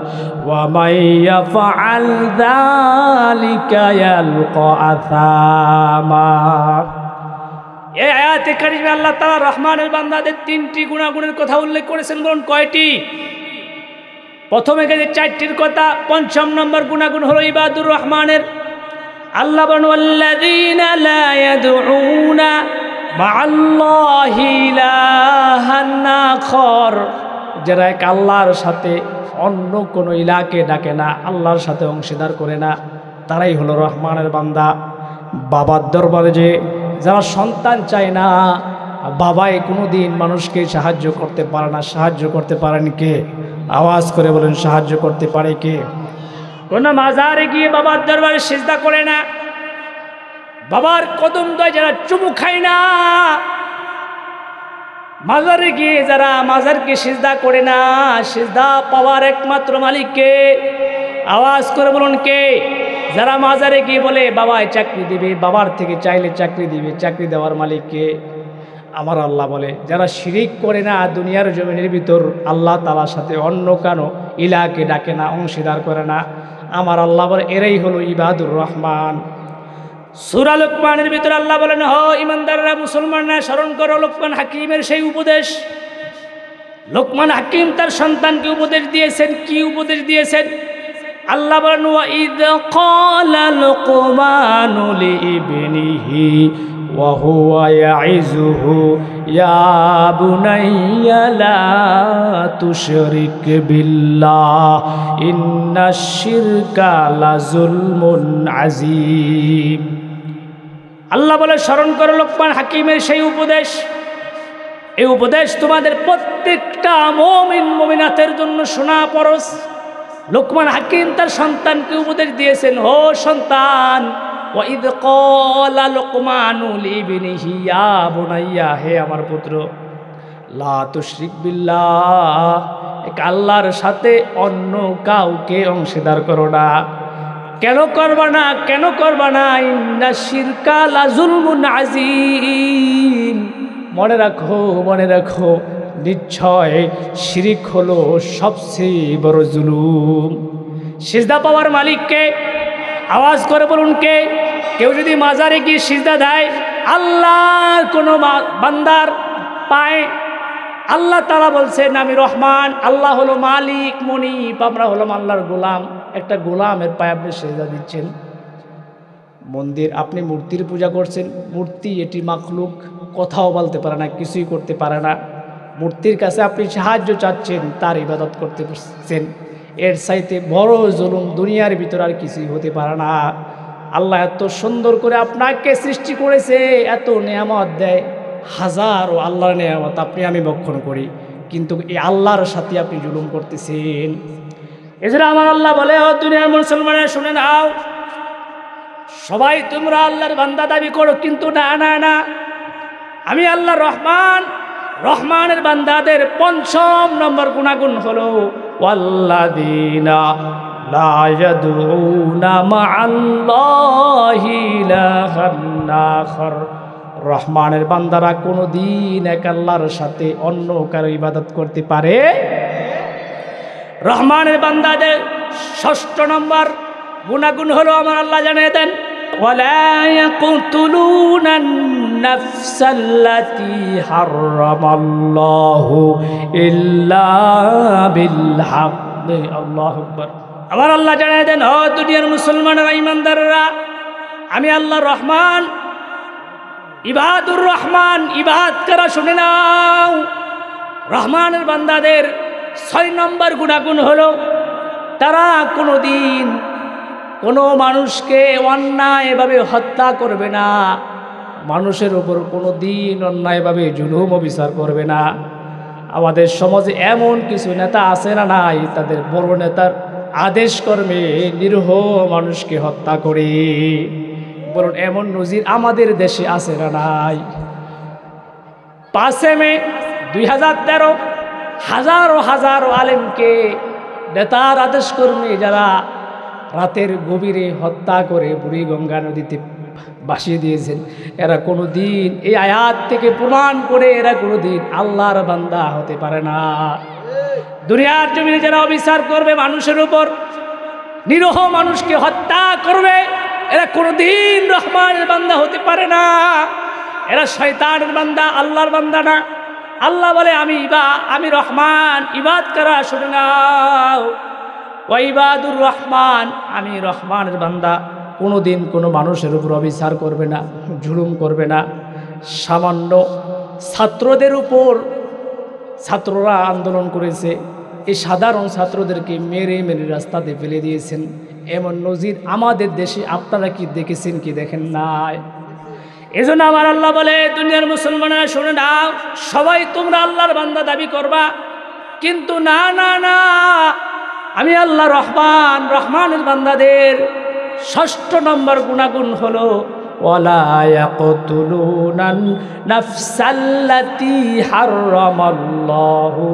ওয়া মান ইয়াফআল যালিকা ইয়ালকা আসামা। এই আয়াতে কারিমে আল্লাহ তাআলা রহমানের বান্দাদের 3টি গুণাগুণের কথা উল্লেখ করেছেন। বলুন কয়টি? প্রথমে গেছে 4টির কথা। 5ম নম্বর গুণাগুণ হলো ইবাদুর রহমানের। আল্লাহ বলেন ওয়াল্লাযীনা লা ইয়াদউনা মা'আল্লাহি ইলাহান আখার, যারা এক আল্লাহর সাথে অন্য কোনো ইলাকে ডাকে না, আল্লাহর সাথে অংশীদার করে না, তারাই হলো রহমানের বান্দা। বাবার দরবারে যে যারা সন্তান চায় না, বাবাই কোনো দিন মানুষকে সাহায্য করতে পারে না, সাহায্য করতে পারেন কে? আওয়াজ করে বলেন, সাহায্য করতে পারে কে? কোনো মাজারে গিয়ে বাবার দরবারে সিজদা করে না, বাবার কদম দয় যারা চুমু খায় না, মাজারে গিয়ে যারা মাজারকে সিজদা করে না, সিজদা পাওয়ার একমাত্র মালিককে। আওয়াজ করে বলুন কে? যারা মাজারে গিয়ে বলে বাবাই চাকরি দিবে, বাবার থেকে চাইলে চাকরি দিবে, চাকরি দেওয়ার মালিককে। আমার আল্লাহ বলে যারা শিরিক করে না, দুনিয়ার জমিনের ভিতর আল্লাহ তাআলার সাথে অন্য কানো ইলাকে ডাকে না, অংশীদার করে না, আমার আল্লাহ বলে এরাই হলো ইবাদুর রহমান। সূরা লোকমানের ভিতর আল্লাহ বলেন, হ ইমানদাররা, মুসলমানরা, স্মরণ করো লোকমান হাকিমের সেই উপদেশ। লোকমান হাকিম তার সন্তানকে উপদেশ দিয়েছেন। কি উপদেশ দিয়েছেন? আল্লাহ বলেন ওয়াইদ ক্বালা লুকমানু লিইবনিহি ওয়া হুয়া ইয়াইযুহু ইয়া বুনাইয়া লা তুশরিক বিল্লাহ ইন্নাশ শিরকা লাযুলমুন আযীম। আল্লাহ বলে স্মরণ করো লোকমান হাকিমের সেই উপদেশ। এই উপদেশ তোমাদের প্রত্যেকটা মুমিন মুমিনাতের জন্য শোনা পরশ। লোকমান হাকিম তার সন্তানকে উপদেশ দিয়েছেন, ও সন্তান, ওয়াইদ ক্বালা লুকমানু লিইবনিহি ইয়া বুনাইয়া, হে আমার পুত্র, লা তুশরিক বিল্লাহ, এক আল্লাহর সাথে অন্য কাউকে অংশীদার করো না। কেন করবা না? কেন করবা না? ইন্নাশ শিরকা লাযুলমুন আযীম। মনে রাখো, মনে রাখো, নিশ্চয় শিরিক হলো সবচেয়ে বড় জুলুম। সিজদা পাওয়ার মালিককে? আওয়াজ করে বলুন কে? কেউ যদি মাজারে গিয়ে সিজদা দেয়, আল্লাহর কোনো বান্দার পায়, আল্লাহ তাআলা বলছেন আমি রহমান, আল্লাহ হলো মালিক মুনিব, আমরা হলাম আল্লাহর গোলাম। একটা গোলামের পায়ে আপনি সিজদা দিচ্ছেন। মন্দির, আপনি মূর্তির পূজা করছেন। মূর্তি এটি মাখলুক, কথাও বলতে পারে না, কিছুই করতে পারে না। মূর্তির কাছে আপনি সাহায্য চাচ্ছেন, তার ইবাদত করতে পারছেন। এর চাইতে বড় জুলুম দুনিয়ার ভিতর আর কিছুই হতে পারে না। আল্লাহ এত সুন্দর করে আপনাকে সৃষ্টি করেছে, এত নেয়ামত দেয়, হাজারো আল্লাহর নেয়ামত আপনি আমি ভক্ষণ করি, কিন্তু এই আল্লাহর সাথে আপনি জুলুম করতেছেন। এছাড়া আমার আল্লাহ বলে, ও দুনিয়ার মুসলমানেরা শুনে নাও, সবাই তোমরা আল্লাহর বান্দা দাবি করো, কিন্তু না না না, আমি আল্লাহ রহমান। রহমানের বান্দাদের 5ম নম্বর গুণাগুণ হলো ওয়াল্লাযীনা লা ইয়াদউনা মা'আল্লাহি ইলাহান আখার রহমানের বান্দারা কোনো দিন এক আল্লাহর সাথে অন্য কারো ইবাদত করতে পারে। রহমানের বান্দাদের ৬ষ্ঠ নম্বর গুণাগুণ হলো আমার আল্লাহ জানিয়ে দেন, ওয়ালা ইয়াকতুলুনান নাফসাল্লাতী হারামাল্লাহু ইল্লা বিল হক। আল্লাহু আকবার। আমার আল্লাহ জানিয়ে দেন, ও দুনিয়ার মুসলমানেরা, ঈমানদাররা, আমি আল্লাহ রহমান, ইবাদুর রহমান, ইবাদ করা শুনে নাও। রহমানের বান্দাদের ৬ নম্বর গুণাগুণ হলো তারা কোনো দিন কোনো মানুষকে অন্যায়ভাবে হত্যা করবে না, মানুষের উপর কোনো দিন অন্যায়ভাবে জুলুম অবিচার করবে না। আমাদের সমাজে এমন কিছু নেতা আছে না নাই, তাদের বড় নেতার আদেশ কর্মে নিরীহ মানুষকে হত্যা করে। বলুন, এমন নজির আমাদের দেশে আছে না নাই? 5 মে 2013 হাজারো হাজারো আলেমকে নেতার আদেশ কর্মে যারা রাতের গভীরে হত্যা করে বুড়িগঙ্গা নদীতে ভাসিয়ে দিয়েছেন, এরা কোনো দিন এই আয়াত থেকে প্রমাণ করে এরা কোনো দিন আল্লাহর বান্দা হতে পারে না। দুনিয়ার জমিনে যারা অবিচার করবে, মানুষের উপর নিরীহ মানুষকে হত্যা করবে, এরা কোনো দিন রহমানের বান্দা হতে পারে না। এরা শয়তানের বান্দা, আল্লাহর বান্দা না। আল্লাহ বলে, আমি রহমান, ইবাদ করা শুনে নাও। ওয়াইবাদুর রহমান, আমি রহমানের বান্দা কোনো দিন কোনো মানুষের উপর অবিচার করবে না, জুলুম করবে না। সামান্য ছাত্রদের উপর, ছাত্ররা আন্দোলন করেছে, এই সাধারণ ছাত্রদেরকে মেরে মেরে রাস্তাতে ফেলে দিয়েছেন। এমন নজির আমাদের দেশে আপনারা কি দেখেছেন কি দেখেন নাই? এজন্য আমার আল্লাহ বলে, দুনিয়ার মুসলমানেরা শুনে নাও, সবাই তোমরা আল্লাহর বান্দা দাবি করবা, কিন্তু না না না, আমি আল্লাহ রহমান, রহমানের বান্দাদের ৬ষ্ঠ নম্বর গুণাগুণ হলো ওয়ালা ইয়াকতুলুনান নাফসাল্লাতী হারামাল্লাহু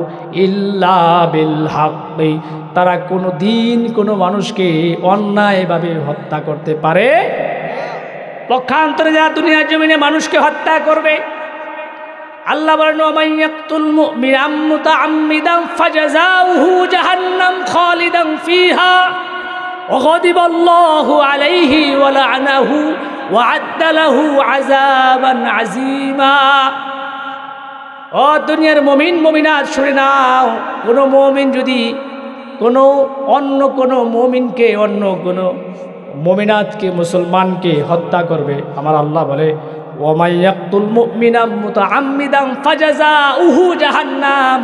ইল্লা বিল হক। তারা কোনো দিন কোনো মানুষকে অন্যায়ভাবে হত্যা করতে পারে। পক্ষান্তরে যারা দুনিয়ার জমিনে মানুষকে হত্যা করবে, আল্লাহ বলেন, ওয়ামান ইয়াকতুল মুমিনান মুতাআম্মিদান ফাজাযাউহু জাহান্নাম খালিদান ফিহা ওয়া গাদিবাল্লাহু আলাইহি ওয়া লা'নাহু ওয়া আ'আদ্দা লাহু আযাবান আযীমা। ও দুনিয়ার মুমিন মুমিনাত শুনে নাও, কোনো মুমিন যদি অন্য কোনো মুমিনকে, অন্য কোনো মুমিনাতকে, মুসলমানকে হত্যা করবে, আমার আল্লাহ বলে, ওয়ামান ইয়াকতুল মুমিনান মুতাআম্মিদান ফাজাযাউহু জাহান্নাম।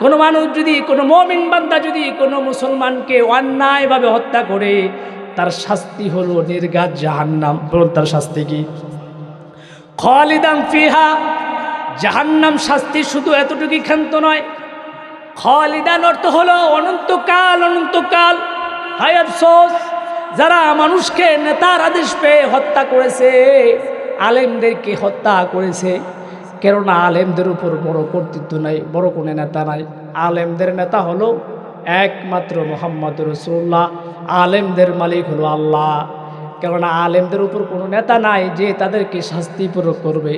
কোনো মানুষ যদি, কোনো মুমিন বান্দা যদি কোনো মুসলমানকে অন্যায়ভাবে হত্যা করে, তার শাস্তি হলো নির্ঘাত জাহান্নাম। বলুন, তার শাস্তি কি? খালিদান ফিহা। জাহান্নাম শাস্তি শুধু এতটুকুই ক্ষান্ত নয়, খালিদান অর্থ হলো অনন্তকাল, অনন্তকাল। হায় আফসোস, যারা মানুষকে নেতার আদেশ পেয়ে হত্যা করেছে, আলেমদেরকে হত্যা করেছে। কেননা আলেমদের উপর বড় কর্তৃত্ব নাই, বড় কোনো নেতা নাই। আলেমদের নেতা হলো একমাত্র মুহাম্মদ রাসূলুল্লাহ। আলেমদের মালিক হলো আল্লাহ। কেননা আলেমদের উপর কোনো নেতা নাই যে তাদেরকে শাস্তি প্রয়োগ করবে।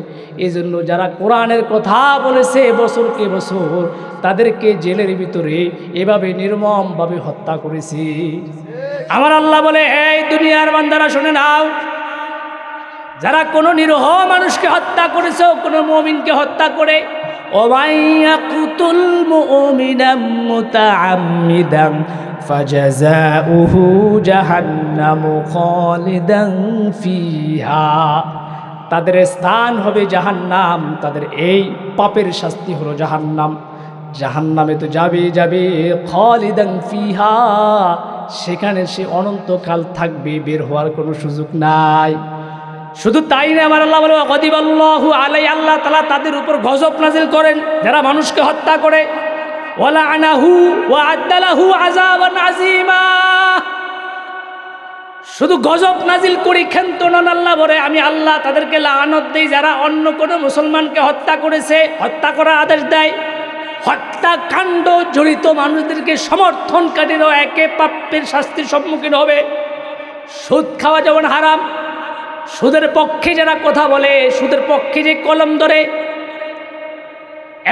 এই জন্য যারা কোরআনের কথা বলেছে বছরকে বছর, তাদেরকে জেলের ভিতরে এভাবে নির্মমভাবে হত্যা করেছে। আমার আল্লাহ বলে, এই দুনিয়ার বান্দারা শুনে নাও, যারা কোনো নিরীহ মানুষকে হত্যা করেছে, কোনো মুমিনকে হত্যা করে, ওমান ইয়াকতুল মুমিনান মুতাআম্মিদান ফাজাযাউহু জাহান্নামু খালিদান ফিহা। তাদের স্থান হবে জাহান্নাম, তাদের এই পাপের শাস্তি হলো জাহান্নাম। জাহান্নামে তো যাবে খালিদান ফিহা, সেখানে সে অনন্তকাল থাকবে, বের হওয়ার কোনো সুযোগ নাই। শুধু তাই না, আমার আল্লাহ বলে, গাদিবাল্লাহু আলাইহি, আল্লাহ তাআলা তাদের উপর গজব নাজিল করেন যারা মানুষকে হত্যা করে। ওয়া লা'নাহু ওয়া আ'আদ্দা লাহু আযাবান আযীমা। শুধু গজব নাজিল করি ক্ষান্ত নন, আল্লাহ বলে, আমি আল্লাহ তাদেরকে লানত দেই যারা অন্য কোনো মুসলমানকে হত্যা করেছে, হত্যা করার আদেশ দেয়। হত্যাকাণ্ড জড়িত মানুষদেরকে সমর্থনকারীরাও একে পাপের শাস্তির সম্মুখীন হবে। সুদ খাওয়া যেমন হারাম, সুদের পক্ষে যারা কথা বলে, সুদের পক্ষে যে কলম ধরে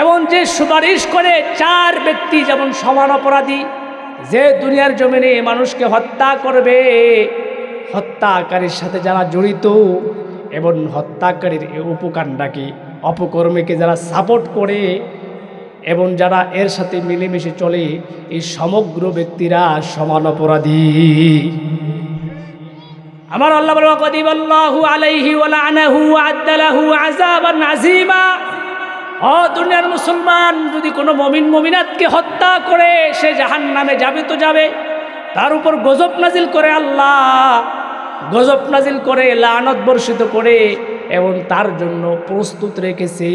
এবং যে সুপারিশ করে, 4 ব্যক্তি যেমন সমান অপরাধী। যে দুনিয়ার জমিনে মানুষকে হত্যা করবে, হত্যাকারীর সাথে যারা জড়িত এবং হত্যাকারীর এই উপকাণ্ডাকে, অপকর্মীকে যারা সাপোর্ট করে এবং যারা এর সাথে মিলেমিশে চলে, এই সমগ্র ব্যক্তিরা সমান অপরাধী। আমার আল্লাহ বলে ওয়াকাদিবাল্লাহু আলাইহি ওয়া লাআনাহু ওয়া আ'আদ্দালাহু আযাবান আযীমা। ও দুনিয়ার মুসলমান, যদি কোনো মুমিন মুমিনাতকে হত্যা করে সে জাহান্নামে যাবে তো যাবে, তার উপর গজব নাজিল করে আল্লাহ, গজব নাজিল করে, লানত বর্ষিত করে এবং তার জন্য প্রস্তুত রেখেছে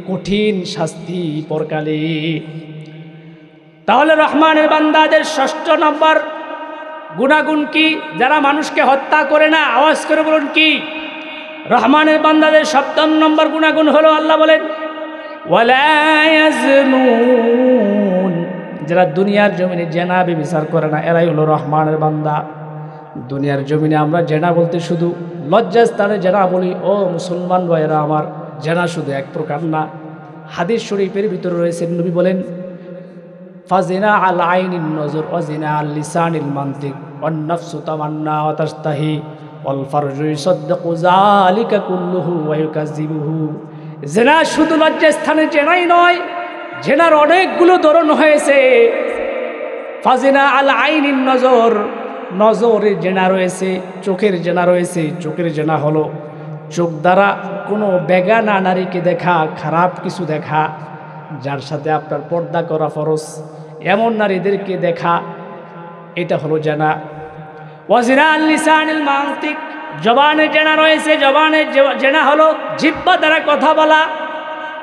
কঠিন শাস্তি পরকালে। তাহলে রহমানের বান্দাদের 6 নম্বর গুণাগুণ কি? যারা মানুষকে হত্যা করে না। আওয়াজ করে বলুন কি? রহমানের বান্দাদের 7 নম্বর গুণাগুণ হলো, আল্লাহ বলেন ওয়ালা ইয়াজনুন। যারা দুনিয়ার জমিনে জেনা ব্যভিচার করে না, এরাই হলো রহমানের বান্দা। দুনিয়ার জমিনে আমরা জেনা বলতে শুধু লজ্জাস্থানে জেনা বলি। ও মুসলমান ভাইয়েরা আমার, জেনা শুধু এক প্রকার না। হাদিস শরীফের ভিতরে রয়েছে, নবী বলেন ফাজিনা আল আইনিন নজর ওয়াজিনা আল লিসানিল মানতিক ওয়ান নাফসু তামান্না ওয়া তাশতাহি ওয়াল ফারজু ইসাদদাকু যালিকা কুল্লুহু ওয়া ইউকাযিবুহু। জেনা শুধু লজ্জাস্থানে জেনাই নয়, জেনার অনেকগুলো ধরন হয়েছে। ফাজিনা আল আইনিন নজর, নজরের জেনা রয়েছে, চোখের জেনা রয়েছে। চোখের জেনা হলো চোখ দ্বারা কোনো বেগানা নারীকে দেখা, খারাপ কিছু দেখা, যার সাথে আপনার পর্দা করা ফরজ, এমন নারীদেরকে দেখা, এটা হলো জেনা। ওয়াজিনা আল লিসানিল মানতিক, জবানের জেনা রয়েছে। জবানের জেনা হলো জিহ্বা দ্বারা কথা বলা।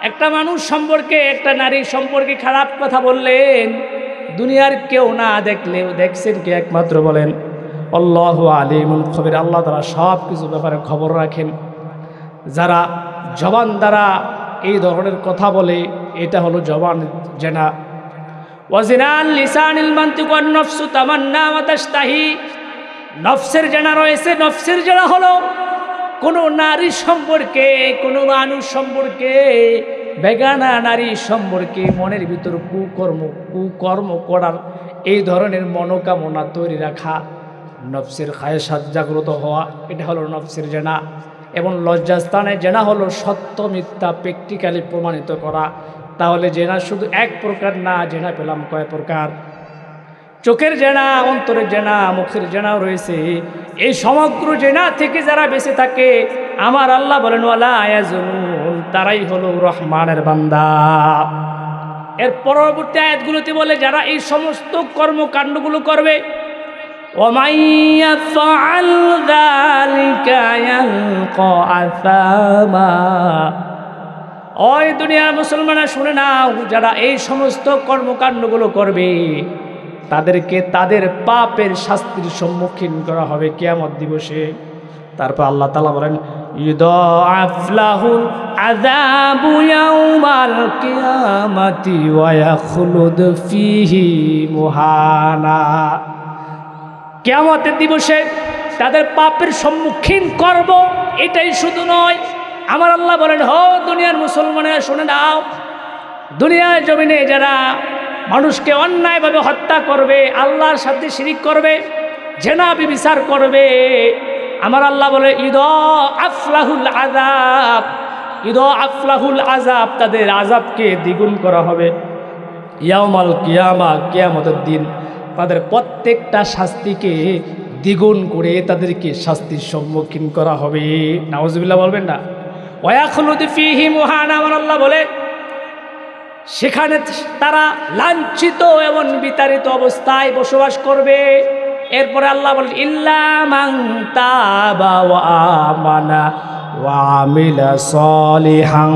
একটা মানুষ সম্পর্কে, একটা নারীর সম্পর্কে খারাপ কথা বললেন, দুনিয়ার কেউ না দেখলেও দেখছেন কে? একমাত্র বলেন আল্লাহু আলিমুল খবীর, আল্লাহ তাআলা সব কিছু ব্যাপারে খবর রাখেন। যারা জবান দ্বারা এই ধরনের কথা বলে, এটা হলো জবান জেনা। ওয়াজিনা আল লিসানিল মানতিক ওয়ান নাফসু তামান্না ওয়া তাশতাহি, নফসের জেনা রয়েছে। নফসের জেনা হলো কোনো নারী সম্পর্কে, কোনো মানুষ সম্পর্কে, বেগানা নারী সম্পর্কে মনের ভিতর কুকর্ম করার এই ধরনের মনোকামনা তৈরি রাখা, নফসের খায়েশাত জাগ্রত হওয়া, এটা হলো নফসের জেনা। এবং লজ্জাস্থানে জেনা হলো সত্য মিথ্যা প্র্যাকটিক্যালি প্রমাণিত করা। তাহলে জেনা শুধু এক প্রকার না, জেনা পেলাম কয় প্রকার? চোখের জেনা, অন্তরের জেনা, মুখের জেনাও রয়েছে। এই সমগ্র জেনা থেকে যারা বেঁচে থাকে, আমার আল্লাহ বলেন ওয়ালা ইয়াজনুন, তারাই হলো রহমানের বান্দা। এর পরবর্তী আয়াতগুলোতে বলে যারা এই সমস্ত কর্মকাণ্ডগুলো করবে, ওয়ামান ইয়াফআল যালিকা ইয়ালকা আসামা। ওই দুনিয়ার মুসলমানরা শুনে নাও, যারা এই সমস্ত কর্মকাণ্ডগুলো করবে তাদেরকে তাদের পাপের শাস্তির সম্মুখীন করা হবে কিয়ামত দিবসে। তারপর আল্লাহ তাআলা বলেন ইউদাআফ লাহুল আযাবু ইয়াউমাল কিয়ামাতি ওয়া ইয়াখলুদ ফীহি মুহানা। কিয়ামতের দিবসে তাদের পাপের সম্মুখীন করব, এটাই শুধু নয়, আমার আল্লাহ বলেন হো দুনিয়ার মুসলমানেরা শুনে নাও, দুনিয়ার জমিনে যারা মানুষকে অন্যায়ভাবে হত্যা করবে, আল্লাহর সাথে শিরিক করবে, জেনা ব্যভিচার করবে, আমার আল্লাহ বলে ইউদাআফ লাহুল আযাব, ইউদাআফ লাহুল আযাব, তাদের আযাবকে দ্বিগুণ করা হবে। ইয়াউমাল কিয়ামা, কিয়ামতের দিন তাদের প্রত্যেকটা শাস্তিকে দ্বিগুণ করে তাদেরকে শাস্তির সম্মুখীন করা হবে। নাউজুবিল্লাহ বলবেন না? ওয়া ইয়াখলুদ ফীহি মুহানা, আমার আল্লাহ বলে সেখানে তারা লাঞ্ছিত এবং বিতাড়িত অবস্থায় বসবাস করবে। এরপরে আল্লাহ বলেন ইল্লা মান তাবা ওয়া আমানা ওয়া আমিলা সলিহান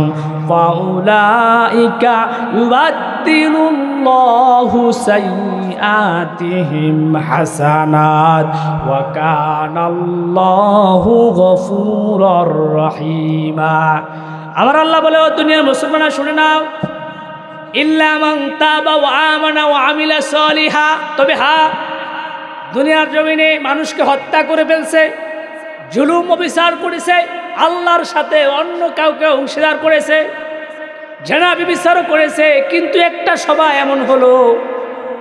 ফাউলাইকা ইউবাদদিলুল্লাহু সাইয়্যাতিহিম হাসানাত ওয়া কানাল্লাহু গফুরুর রহিমা। আমার আল্লাহ বলে ও দুনিয়ার মুসলমানরা শুনে নাও, ইল্লা মান তাবা ওয়া আমানা ওয়া আমিলা সলিহা, তবে হ্যাঁ, দুনিয়ার জমিনে মানুষকে হত্যা করে ফেলছে, জুলুম অবিচার করেছে, আল্লাহর সাথে অন্য কাউকে অংশীদার করেছে, জেনা ব্যভিচারও করেছে। কিন্তু একটা সভা এমন হলো,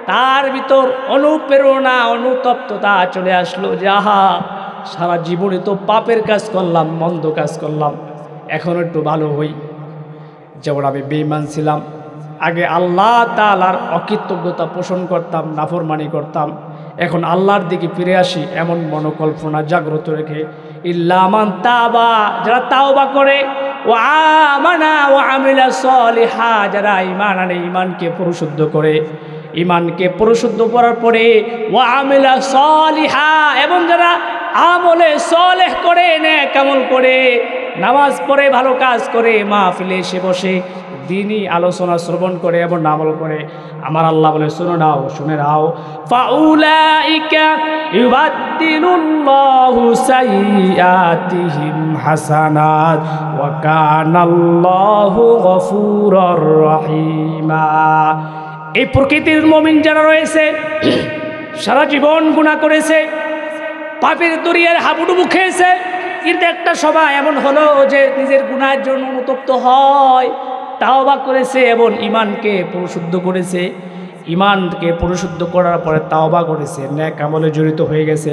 তার ভিতর অনুপ্রেরণা অনুতপ্ততা চলে আসলো যে আহা, সারা জীবনে তো পাপের কাজ করলাম, মন্দ কাজ করলাম, এখন একটু ভালো হই। যেমন আমি বেঈমান ছিলাম, আগে আল্লাহ তাআলার অকৃতজ্ঞতা পোষণ করতাম, নাফরমানি করতাম, এখন আল্লাহর দিকে ফিরে আসি এমন মনোকল্পনা জাগ্রত রেখে ইল্লা মান তাবা, যারা তাওবা করে, ও আমানা ও আমিলা সলিহা, যারা ঈমান আনে, ঈমানকে পরিশুদ্ধ করে, ঈমানকে পরিশুদ্ধ করার পরে ও আমিলা সলিহা, এবং যারা আমলে সলেহ করে, নেক আমল করে, নামাজ পড়ে, ভালো কাজ করে, মাহফিলে এসে বসে দ্বীনি আলোচনা শ্রবণ করে এবং আমল করে, আমার আল্লাহ বলে শুনে নাও, শুনে নাও, ফাউলাইকা ইউবাদদিলুল্লাহু সাইয়্যাতিহিম হাসানাত ওয়া কানাল্লাহু গফুরুর রহিমা। এই প্রকৃতির মুমিন যারা রয়েছে, সারা জীবন গুনাহ করেছে, পাপের দরিয়ার হাবুডুবু খেয়েছে, কিন্তু একটা সময় এমন হলো যে নিজের গুনাহের জন্য অনুতপ্ত হয়, তাওবা করেছে এবং ঈমানকে পরিশুদ্ধ করেছে, ঈমানকে পরিশুদ্ধ করার পরে তাওবা করেছে, নেক আমলে জড়িত হয়ে গেছে।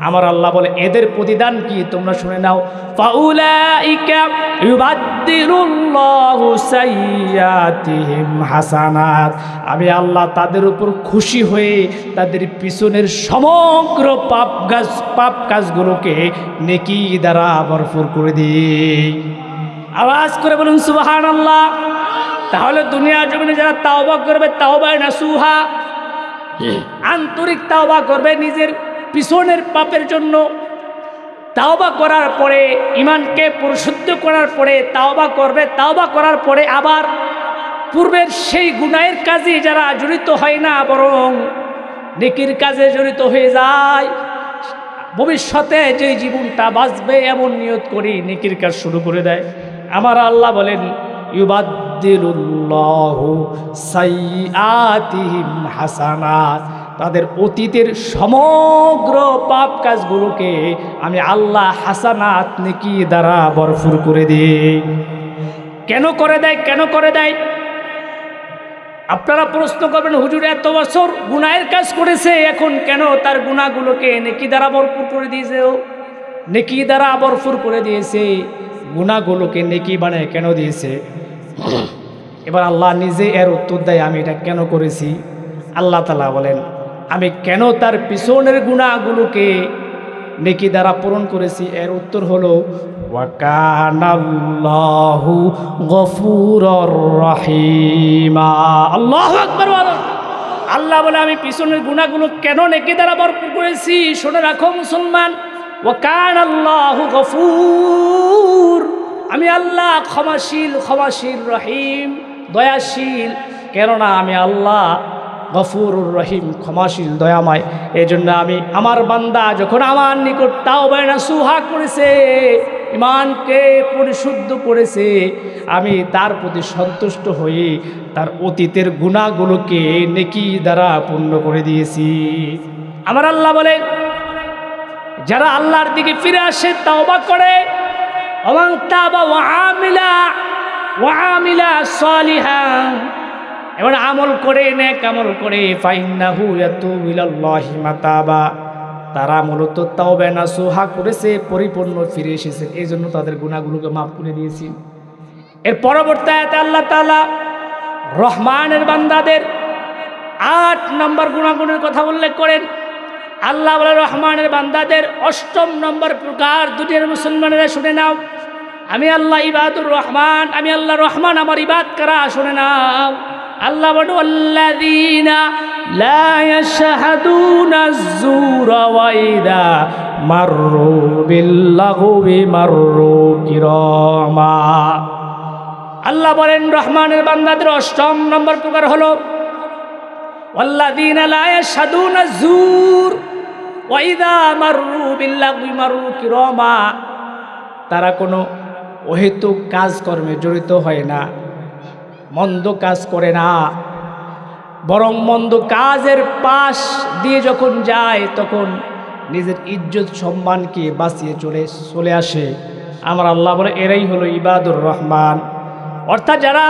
আমার আল্লাহ বলে এদের প্রতিদান কি তোমরা শুনে নাও, ফাউলাইকা ইউবাদদিলুল্লাহু সাইয়্যাতিহিম হাসানাত, আমি আল্লাহ তাদের উপর খুশি হয়ে তাদের পিছনের সমগ্র পাপ কাজগুলোকে নেকি দ্বারা ভরপুর করে দিই। আওয়াজ করে বলুন সুবহানাল্লাহ। তাহলে দুনিয়ার জমিনে যারা তাওবা করবে, তাওবায়ে নাসুহা, আন্তরিক তাওবা করবে নিজের পিছনের পাপের জন্য, তাওবা করার পরে ঈমানকে পরিশুদ্ধ করার পরে তাওবা করবে, তাওবা করার পরে আবার পূর্বের সেই গুনাহের কাজে যারা জড়িত হয় না, বরং নেকির কাজে জড়িত হয়ে যায়, ভবিষ্যতে যে জীবনটা বাঁচবে এমন নিয়ত করি নেকির কাজ শুরু করে দেয়, আমার আল্লাহ বলেন ইউবাদদিলুল্লাহু সাইয়্যাতিহিম হাসানাত, তাদের অতীতের সমগ্র পাপ কাজগুলোকে আমি আল্লাহ হাসানাত নেকি দ্বারা ভরপুর করে দিই। কেন করে দেয়? কেন করে দেয়? আপনারা প্রশ্ন করবেন, হুজুর এত বছর গুনাহের কাজ করেছে, এখন কেন তার গুনাহগুলোকে নেকি দ্বারা ভরপুর করে দিয়েছে? ও নেকি দ্বারা ভরপুর করে দিয়েছে, গুনাহগুলোকে নেকি বানায় কেন দিয়েছে? এবার আল্লাহ নিজে এর উত্তর দেয়, আমি এটা কেন করেছি। আল্লাহ তাআলা বলেন, আমি কেন তার পিছনের গুনাহগুলোকে নেকি দ্বারা পূরণ করেছি, এর উত্তর হলো ওয়া কানাল্লাহু গফুরুর রহিমা। আল্লাহু আকবার বলুন। আল্লাহ বলে আমি পিছনের গুনাহগুলো কেন নেকি দ্বারা ভরপুর করেছি, শুনে রাখো মুসলমান, ওয়া কানাল্লাহু গফুর, আমি আল্লাহ ক্ষমাশীল, ক্ষমাশীল রহিম, দয়াশীল। কেননা আমি আল্লাহ গফুরুর রহিম, ক্ষমাশীল, দয়াময়। এই জন্য আমি আমার বান্দা যখন আমার নিকট তাওবা নাসুহা করেছে, ঈমানকে পরিশুদ্ধ করেছে, আমি তার প্রতি সন্তুষ্ট হয়ে তার অতীতের গুনাহগুলোকে নেকি দ্বারা পূর্ণ করে দিয়েছি। আমার আল্লাহ বলে যারা আল্লাহর দিকে ফিরে আসে, তাওবা করে, ওমান তাবা ওয়া আমিলা সালিহান, এবং আমল করে, নেক আমল করে, ফাইন্নাহু ইয়াতুবু ইলাল্লাহি মাতাবা, তারা মূলত তাওবা নাসুহা করেছে, পরিপূর্ণ ফিরে এসেছে, এই জন্য তাদের গুনাহগুলোকে মাফ করে দিয়েছি। এর পরবর্তী আয়াতে আল্লাহ তাআলা রহমানের বান্দাদের 8 নম্বর গুণাগুণের কথা উল্লেখ করেন। আল্লাহ বলে রহমানের বান্দাদের 8ম নম্বর প্রকার, দুনিয়ার মুসলমানেরা শুনে নাও, আমি আল্লাহ ইবাদুর রহমান, আমি আল্লাহ রহমান, আমার ইবাদ করা শুনে নাও। আল্লাহ বলে আল্লাযীনা লা ইয়াশহাদুনা আয-যুরা ওয়া ইযা মাররু বিল-লাগwi মাররু কিরামা। আল্লাহ বলেন রহমানের বান্দাদের 8ম নম্বর প্রকার হলো আল্লাযীনা লা ইয়াশহাদুনা আয-যুর ওয়া ইযা মাররু বিল-লাগwi মাররু কিরামা, তারা কোনো অহেতুক কাজকর্মে জড়িত হয় না, মন্দ কাজ করে না, বরং মন্দ কাজের পাশ দিয়ে যখন যায় তখন নিজের ইজ্জত সম্মানকে বাঁচিয়ে চলে আসে, আমার আল্লাহ বলে এরাই হলো ইবাদুর রহমান। অর্থাৎ যারা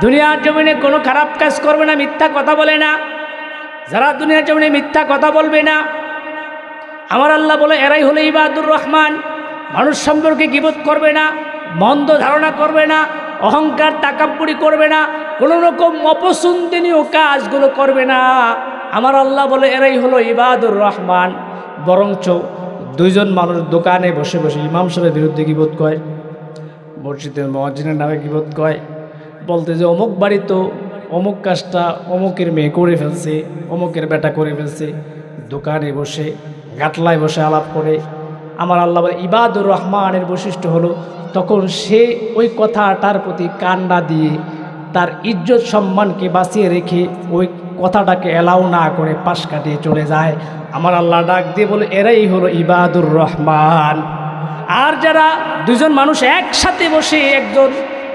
দুনিয়ার জমিনে কোনো খারাপ কাজ করবে না, মিথ্যা কথা বলে না, যারা দুনিয়ার জমিনে মিথ্যা কথা বলবে না, আমার আল্লাহ বলে এরাই হলো ইবাদুর রহমান। মানুষ সম্পর্কে গীবত করবে না, মন্দ ধারণা করবে না, অহংকার তাকাব্বুরি করবে না, কোনো রকম অপছন্দনীয় কাজগুলো করবে না। আমার আল্লাহ বলে এরাই হলো ইবাদুর রহমান। বরঞ্চ দুইজন মানুষ দোকানে বসে বসে ইমাম সাহেবের বিরুদ্ধে গীবত কয়, মসজিদের মুয়াজ্জিনের নামে গীবত কয়, বলতে যে অমুক বাড়ি তো অমুক কাজটা অমুকের মেয়ে করে ফেলছে, অমুকের বেটা করে ফেলছে। দোকানে বসে গাটলায় বসে আলাপ করে। আমার আল্লাহ বলে ইবাদুর রহমানের বৈশিষ্ট্য হলো তখন সে ওই কথাটার প্রতি কান না দিয়ে তার ইজ্জত সম্মানকে বাঁচিয়ে রেখে ওই কথাটাকে এলাও না করে পাশ কাটিয়ে চলে যায়। আমার আল্লাহ ডাক দিয়ে বলে এরাই হলো ইবাদুর রহমান। আর যারা দুজন মানুষ একসাথে বসে একজন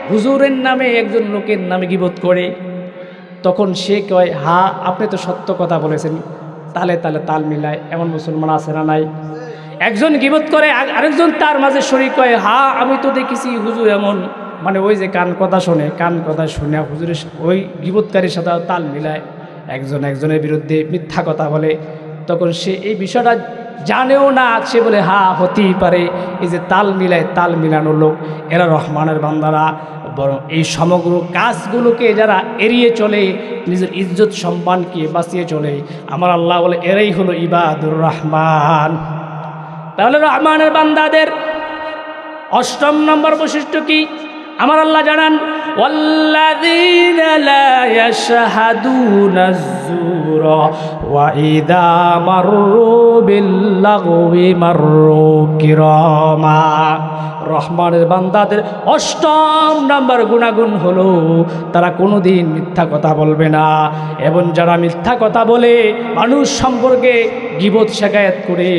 হুজুরের নামে একজন লোকের নামে গীবত করে, তখন সে কয় হ্যাঁ আপনি তো সত্য কথা বলেছেন, তালে তালে তাল মিলায়, এমন মুসলমান আছে না নাই? একজন গীবত করে আরেকজন তার মাঝে শরীক হয়, হ্যাঁ আমি তো দেখেছি হুজুর এমন, মানে ওই যে কান কথা শোনে, কান কথা শুনে হুজুরের ওই গীবতকারীর সাথে তাল মিলায়, একজন একজনের বিরুদ্ধে মিথ্যা কথা বলে। তখন সে এই বিষয়টা জানেও না, সে বলে হ্যাঁ হতেই পারে, এই যে তাল মিলায়, তাল মিলানো লোক এরা রহমানের বান্দারা। বরং এই সমগ্র কাজগুলোকে যারা এড়িয়ে চলে, নিজের ইজ্জত সম্মানকে বাঁচিয়ে চলে, আমার আল্লাহ বলে এরাই হলো ইবাদুর রহমান। তাহলে রহমানের বান্দাদের ৮ম নম্বর বৈশিষ্ট্য কি? আমার আল্লাহ জানান ওয়াল্লাযীনা লা ইয়াশহাদুনা আয-যুরা ওয়া ইযা মাররু বিল-লাগওয়ি মাররু কিরামা। রহমানের বান্দাদের ৮ম নম্বর গুণাগুণ হলো তারা কোনোদিন মিথ্যা কথা বলবে না। এবং যারা মিথ্যা কথা বলে, মানুষ সম্পর্কে গীবত শিকায়াত করে,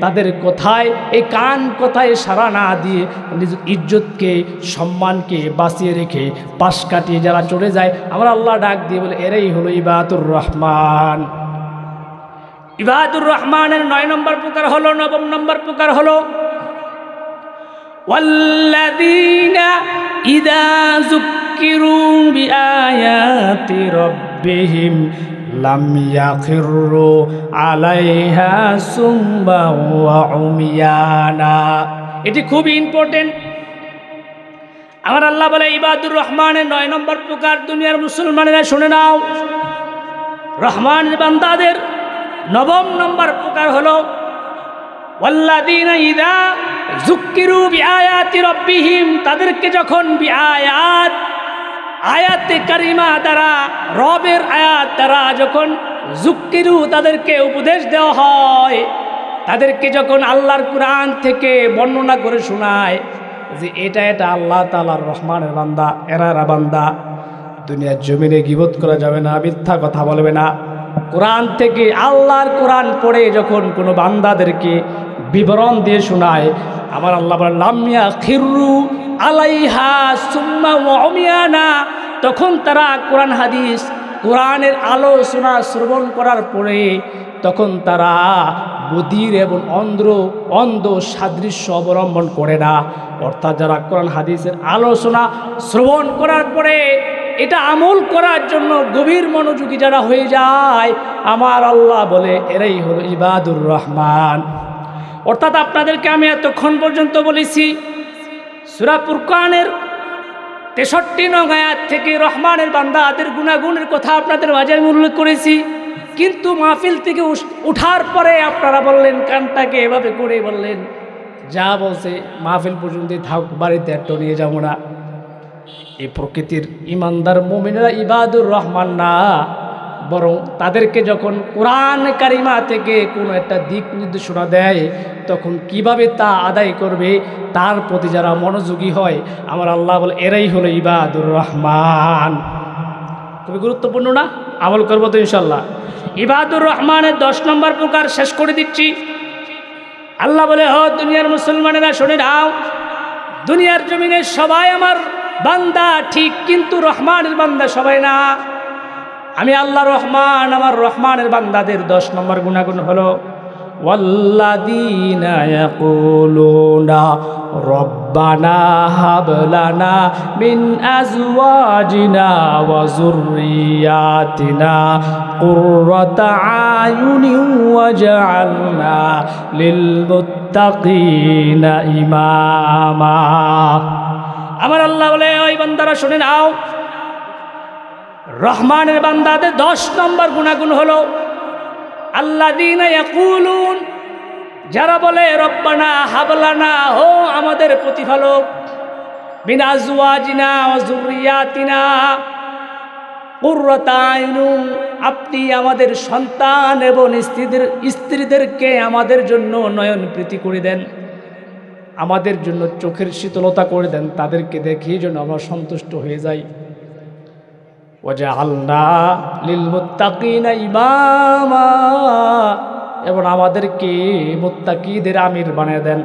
তাদের কথায় এই কান কথায় সাড়া না দিয়ে নিজের ইজ্জতকে সম্মানকে বাঁচিয়ে রেখে পাশ কাটিয়ে যারা চলে যায়, আমার আল্লাহ ডাক দিয়ে বলে এরাই হলো ইবাদুর রহমান। ইবাদুর রহমানের ৯ নম্বর প্রকার হলো, ৯ম নম্বর প্রকার হলো ওয়াল্লাযীনা ইযা যুক্কিরু বিআয়াতি রাব্বিহিম লাম ইয়াখিরু আলাইহা সুম্মা ওয়া উমিয়ানা। এটি খুবই ইম্পর্টেন্ট। আমার আল্লাহ বলে ইবাদুর রহমানের ৯ নম্বর প্রকার, দুনিয়ার মুসলমানেরা শুনে নাও, রহমানের বান্দাদের ৯ম নম্বর প্রকার হলো ওয়াল্লাযীনা ইযা যুক্কিরু বিআয়াতি রাব্বিহিম, তাদেরকে যখন আয়াতে কারিমা দ্বারা, রবের আয়াত দ্বারা যখন যুক্কিরু তাদেরকে উপদেশ দেওয়া হয়, তাদেরকে যখন আল্লাহর কুরআন থেকে বর্ণনা করে শোনায় যে এটা এটা আল্লাহ তাআলার রহমানের বান্দা, এরা বান্দা, দুনিয়ার জমিনে গীবত করা যাবে না, মিথ্যা কথা বলবে না। কোরআন থেকে আল্লাহর কোরআন পড়ে যখন কোনো বান্দাদেরকে বিবরণ দিয়ে শোনায়, আমার আল্লাহ বলেন লাম ইয়াখিরু আলাইহা সুম্মা ওয়া উমিয়ানা, তখন তারা কোরআন হাদিস, কোরআনের আলোচনা শ্রবণ করার পরে তখন তারা বধির এবং অন্ধ সাদৃশ্য অবলম্বন করে না। অর্থাৎ যারা কোরআন হাদিসের আলোচনা শ্রবণ করার পরে এটা আমল করার জন্য গভীর মনোযোগী যারা হয়ে যায়, আমার আল্লাহ বলে এরাই হলো ইবাদুর রহমান। অর্থাৎ আপনাদেরকে আমি এতক্ষণ পর্যন্ত বলেছি সূরা ফুরকানের ৬৩ নং আয়াত থেকে রহমানের বান্দাদের গুণাগুণের কথা আপনাদের মাঝে আমি উল্লেখ করেছি। কিন্তু মাহফিল থেকে উঠার পরে আপনারা বললেন, কানটাকে এভাবে করে বললেন, যা বলছে মাহফিল পর্যন্ত থাক, বাড়িতে একটা নিয়ে যাবো না। এই প্রকৃতির ইমানদার মুমিনেরা ইবাদুর রহমান না, বরং তাদেরকে যখন কোরআন কারিমা থেকে কোনো একটা দিক নির্দেশনা দেয়, তখন কিভাবে তা আদায় করবে তার প্রতি যারা মনোযোগী হয়, আমার আল্লাহ বলে এরাই হলো ইবাদুর রহমান। খুবই গুরুত্বপূর্ণ না? আমল করবো তো ইনশাল্লাহ। ইবাদুর রহমানের ১০ নম্বর প্রকার শেষ করে দিচ্ছি। আল্লাহ বলে দুনিয়ার মুসলমানেরা শুনে নাও, দুনিয়ার জমিনে সবাই আমার বান্দা ঠিক, কিন্তু রহমানের বান্দা সবাই না। আমি আল্লাহ রহমান, আমার রহমানের বান্দাদের ১০ নম্বর গুণাগুণ হলো ওয়াল্লাযীনা ইয়াকুলুনা রব্বানা হাব লানা মিন আজওয়াজিনা ওয়া যুররিয়াতিনা কুররাতা আয়ুনিন ওয়াজআলনা লিল মুত্তাকিনা ইমামা। আমার আল্লাহ বলে, ওই বান্দারা শুনে নাও, রহমানের বান্দাদের 10 নম্বর গুণাগুণ হলো আল্লাযীনা ইয়াকুলুন, যারা বলে রব্বানা হাবলানা, ও আমাদের প্রতিপালক, মিন আজওয়াজিনা ওয়া যুররিয়াতিনা কুররাতা আয়ুন, আপনি আমাদের সন্তান এবং স্ত্রীদেরকে আমাদের জন্য নয়ন প্রীতি করে দেন, আমাদের জন্য চোখের শীতলতা করে দেন, তাদেরকে দেখি যেন আমরা সন্তুষ্ট হয়ে যাই। ওয়াজআলনা লিল মুত্তাকিনা ইমামা, এবং আমাদেরকে মুত্তাকিদের আমির বানিয়ে দেন,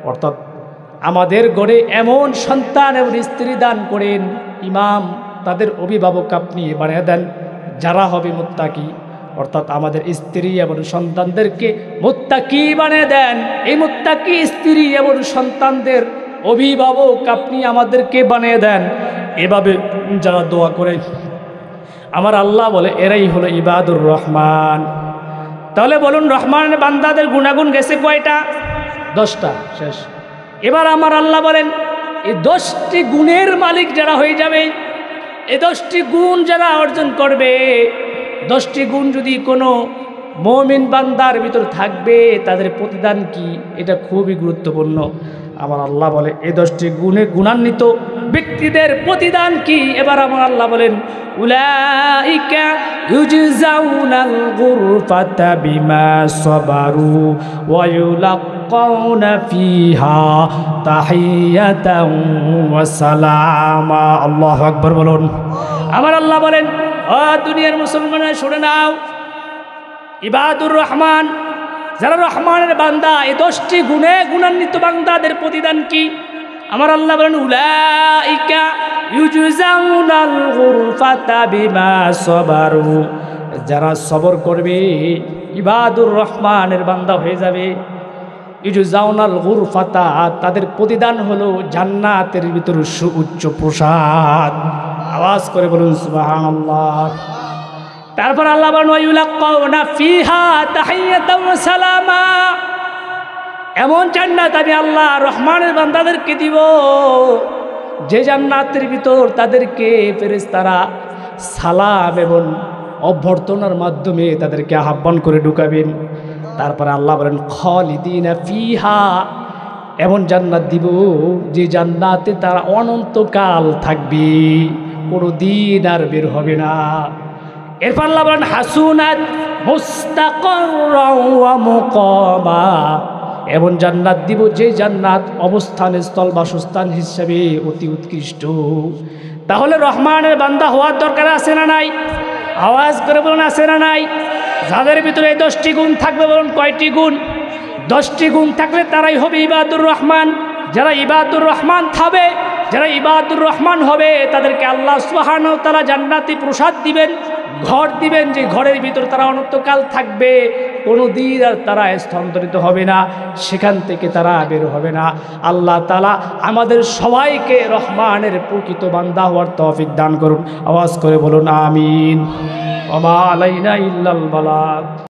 অর্থাৎ আমাদের ঘরে এমন সন্তান এবং স্ত্রী দান করেন, ইমাম তাদের অভিভাবক আপনি বানিয়ে দেন যারা হবে মুত্তাকি, অর্থাৎ আমাদের স্ত্রী এবং সন্তানদেরকে মুত্তাকি বানিয়ে দেন। এই মুত্তাকি স্ত্রী এবং সন্তানদের অভিভাবক আপনি আমাদেরকে বানিয়ে দেন। এভাবে যারা দোয়া করে আমার আল্লাহ বলে এরাই হলো ইবাদুর রহমান। তাহলে বলুন, রহমানের বান্দাদের গুণাগুণ গেছে কয়টা? 10টা, শেষ। এবার আমার আল্লাহ বলেন, এই 10টি গুণের মালিক যারা হয়ে যাবে, এই 10টি গুণ যারা অর্জন করবে, 10টি গুণ যদি কোনো মুমিন বান্দার ভিতর থাকবে, তাদের প্রতিদান কি? এটা খুবই গুরুত্বপূর্ণ। আমার আল্লাহ বলে এই 10টি গুণে গুণান্বিত ব্যক্তিদের প্রতিদান কি? এবার আমার আল্লাহ বলেন, উলাইকা ইউজজাউনাল গুরফাতা বিমা সাবারু ওয়া ইউলাক্কাউনা ফিহা তাহিয়াতান ওয়া সালামা। আল্লাহু আকবার বলুন। আমার আল্লাহ বলেন, ও দুনিয়ার মুসলমানরা শুনে নাও, ইবাদুর রহমান যারা রহমানের বান্দা, এই 10টি গুণে গুণান্বিত বান্দাদের প্রতিদান কি? আমার আল্লাহ বলেন, উলাইকা ইউজজাউনাল গুরফাতা বিমা সাবারু, যারা সবর করবে, ইবাদুর রহমানের বান্দা হয়ে যাবে। ইউজজাউনাল গুরফাতা, তাদের প্রতিদান হলো জান্নাতের ভিতর সুউচ্চ প্রসাদ। আওয়াজ করে বলুন সুবহানাল্লাহ। তারপর আল্লাহ বলেন, ওয়া ইউলাক্কাউনা ফিহা তাহিয়াতান ওয়া সালামা, এমন জান্নাত আমি আল্লাহ রহমানের বান্দাদেরকে দিব, যে জান্নাতের ভিতর তাদেরকে ফেরেশতারা সালাম এবং অভ্যর্থনার মাধ্যমে তাদেরকে আহ্বান করে ঢুকাবেন। তারপরে আল্লাহ বলেন, খালিদিনা ফিহা, এমন জান্নাত দিব যে জান্নাতে তারা অনন্তকাল থাকবে, কোনো দিন আর বের হবে না। এরপর আল্লাহ বলেন, হাসুনাত মুস্তাকাররাও ওয়া মুকামা, এমন জান্নাত দিব যে জান্নাত অবস্থান স্থল বাসস্থান হিসেবে অতি উৎকৃষ্ট। তাহলে রহমানের বান্দা হওয়ার দরকার আছে না নাই? আওয়াজ করে বলুন, আছে না নাই? যাদের ভিতরে এই 10টি গুণ থাকবে, বলুন কয়টি গুণ? 10টি গুণ থাকলে তারাই হবে ইবাদুর রহমান। যারা ইবাদুর রহমান থাকবে, যারা ইবাদুর রহমান হবে, তাদেরকে আল্লাহ সুবহানাহু ওয়া তাআলা জান্নাতি প্রসাদ দিবেন, ঘর দিবেন, যে ঘরের ভিতর তারা অনন্তকাল থাকবে, কোনো দিন আর তারা স্থানান্তরিত হবে না, সেখান থেকে তারা বের হবে না। আল্লাহ তাআলা আমাদের সবাইকে রহমানের প্রকৃত বান্দা হওয়ার তৌফিক দান করুন। আওয়াজ করে বলুন আমিন। ওয়া মা আলাইনা ইল্লাল বালাগ।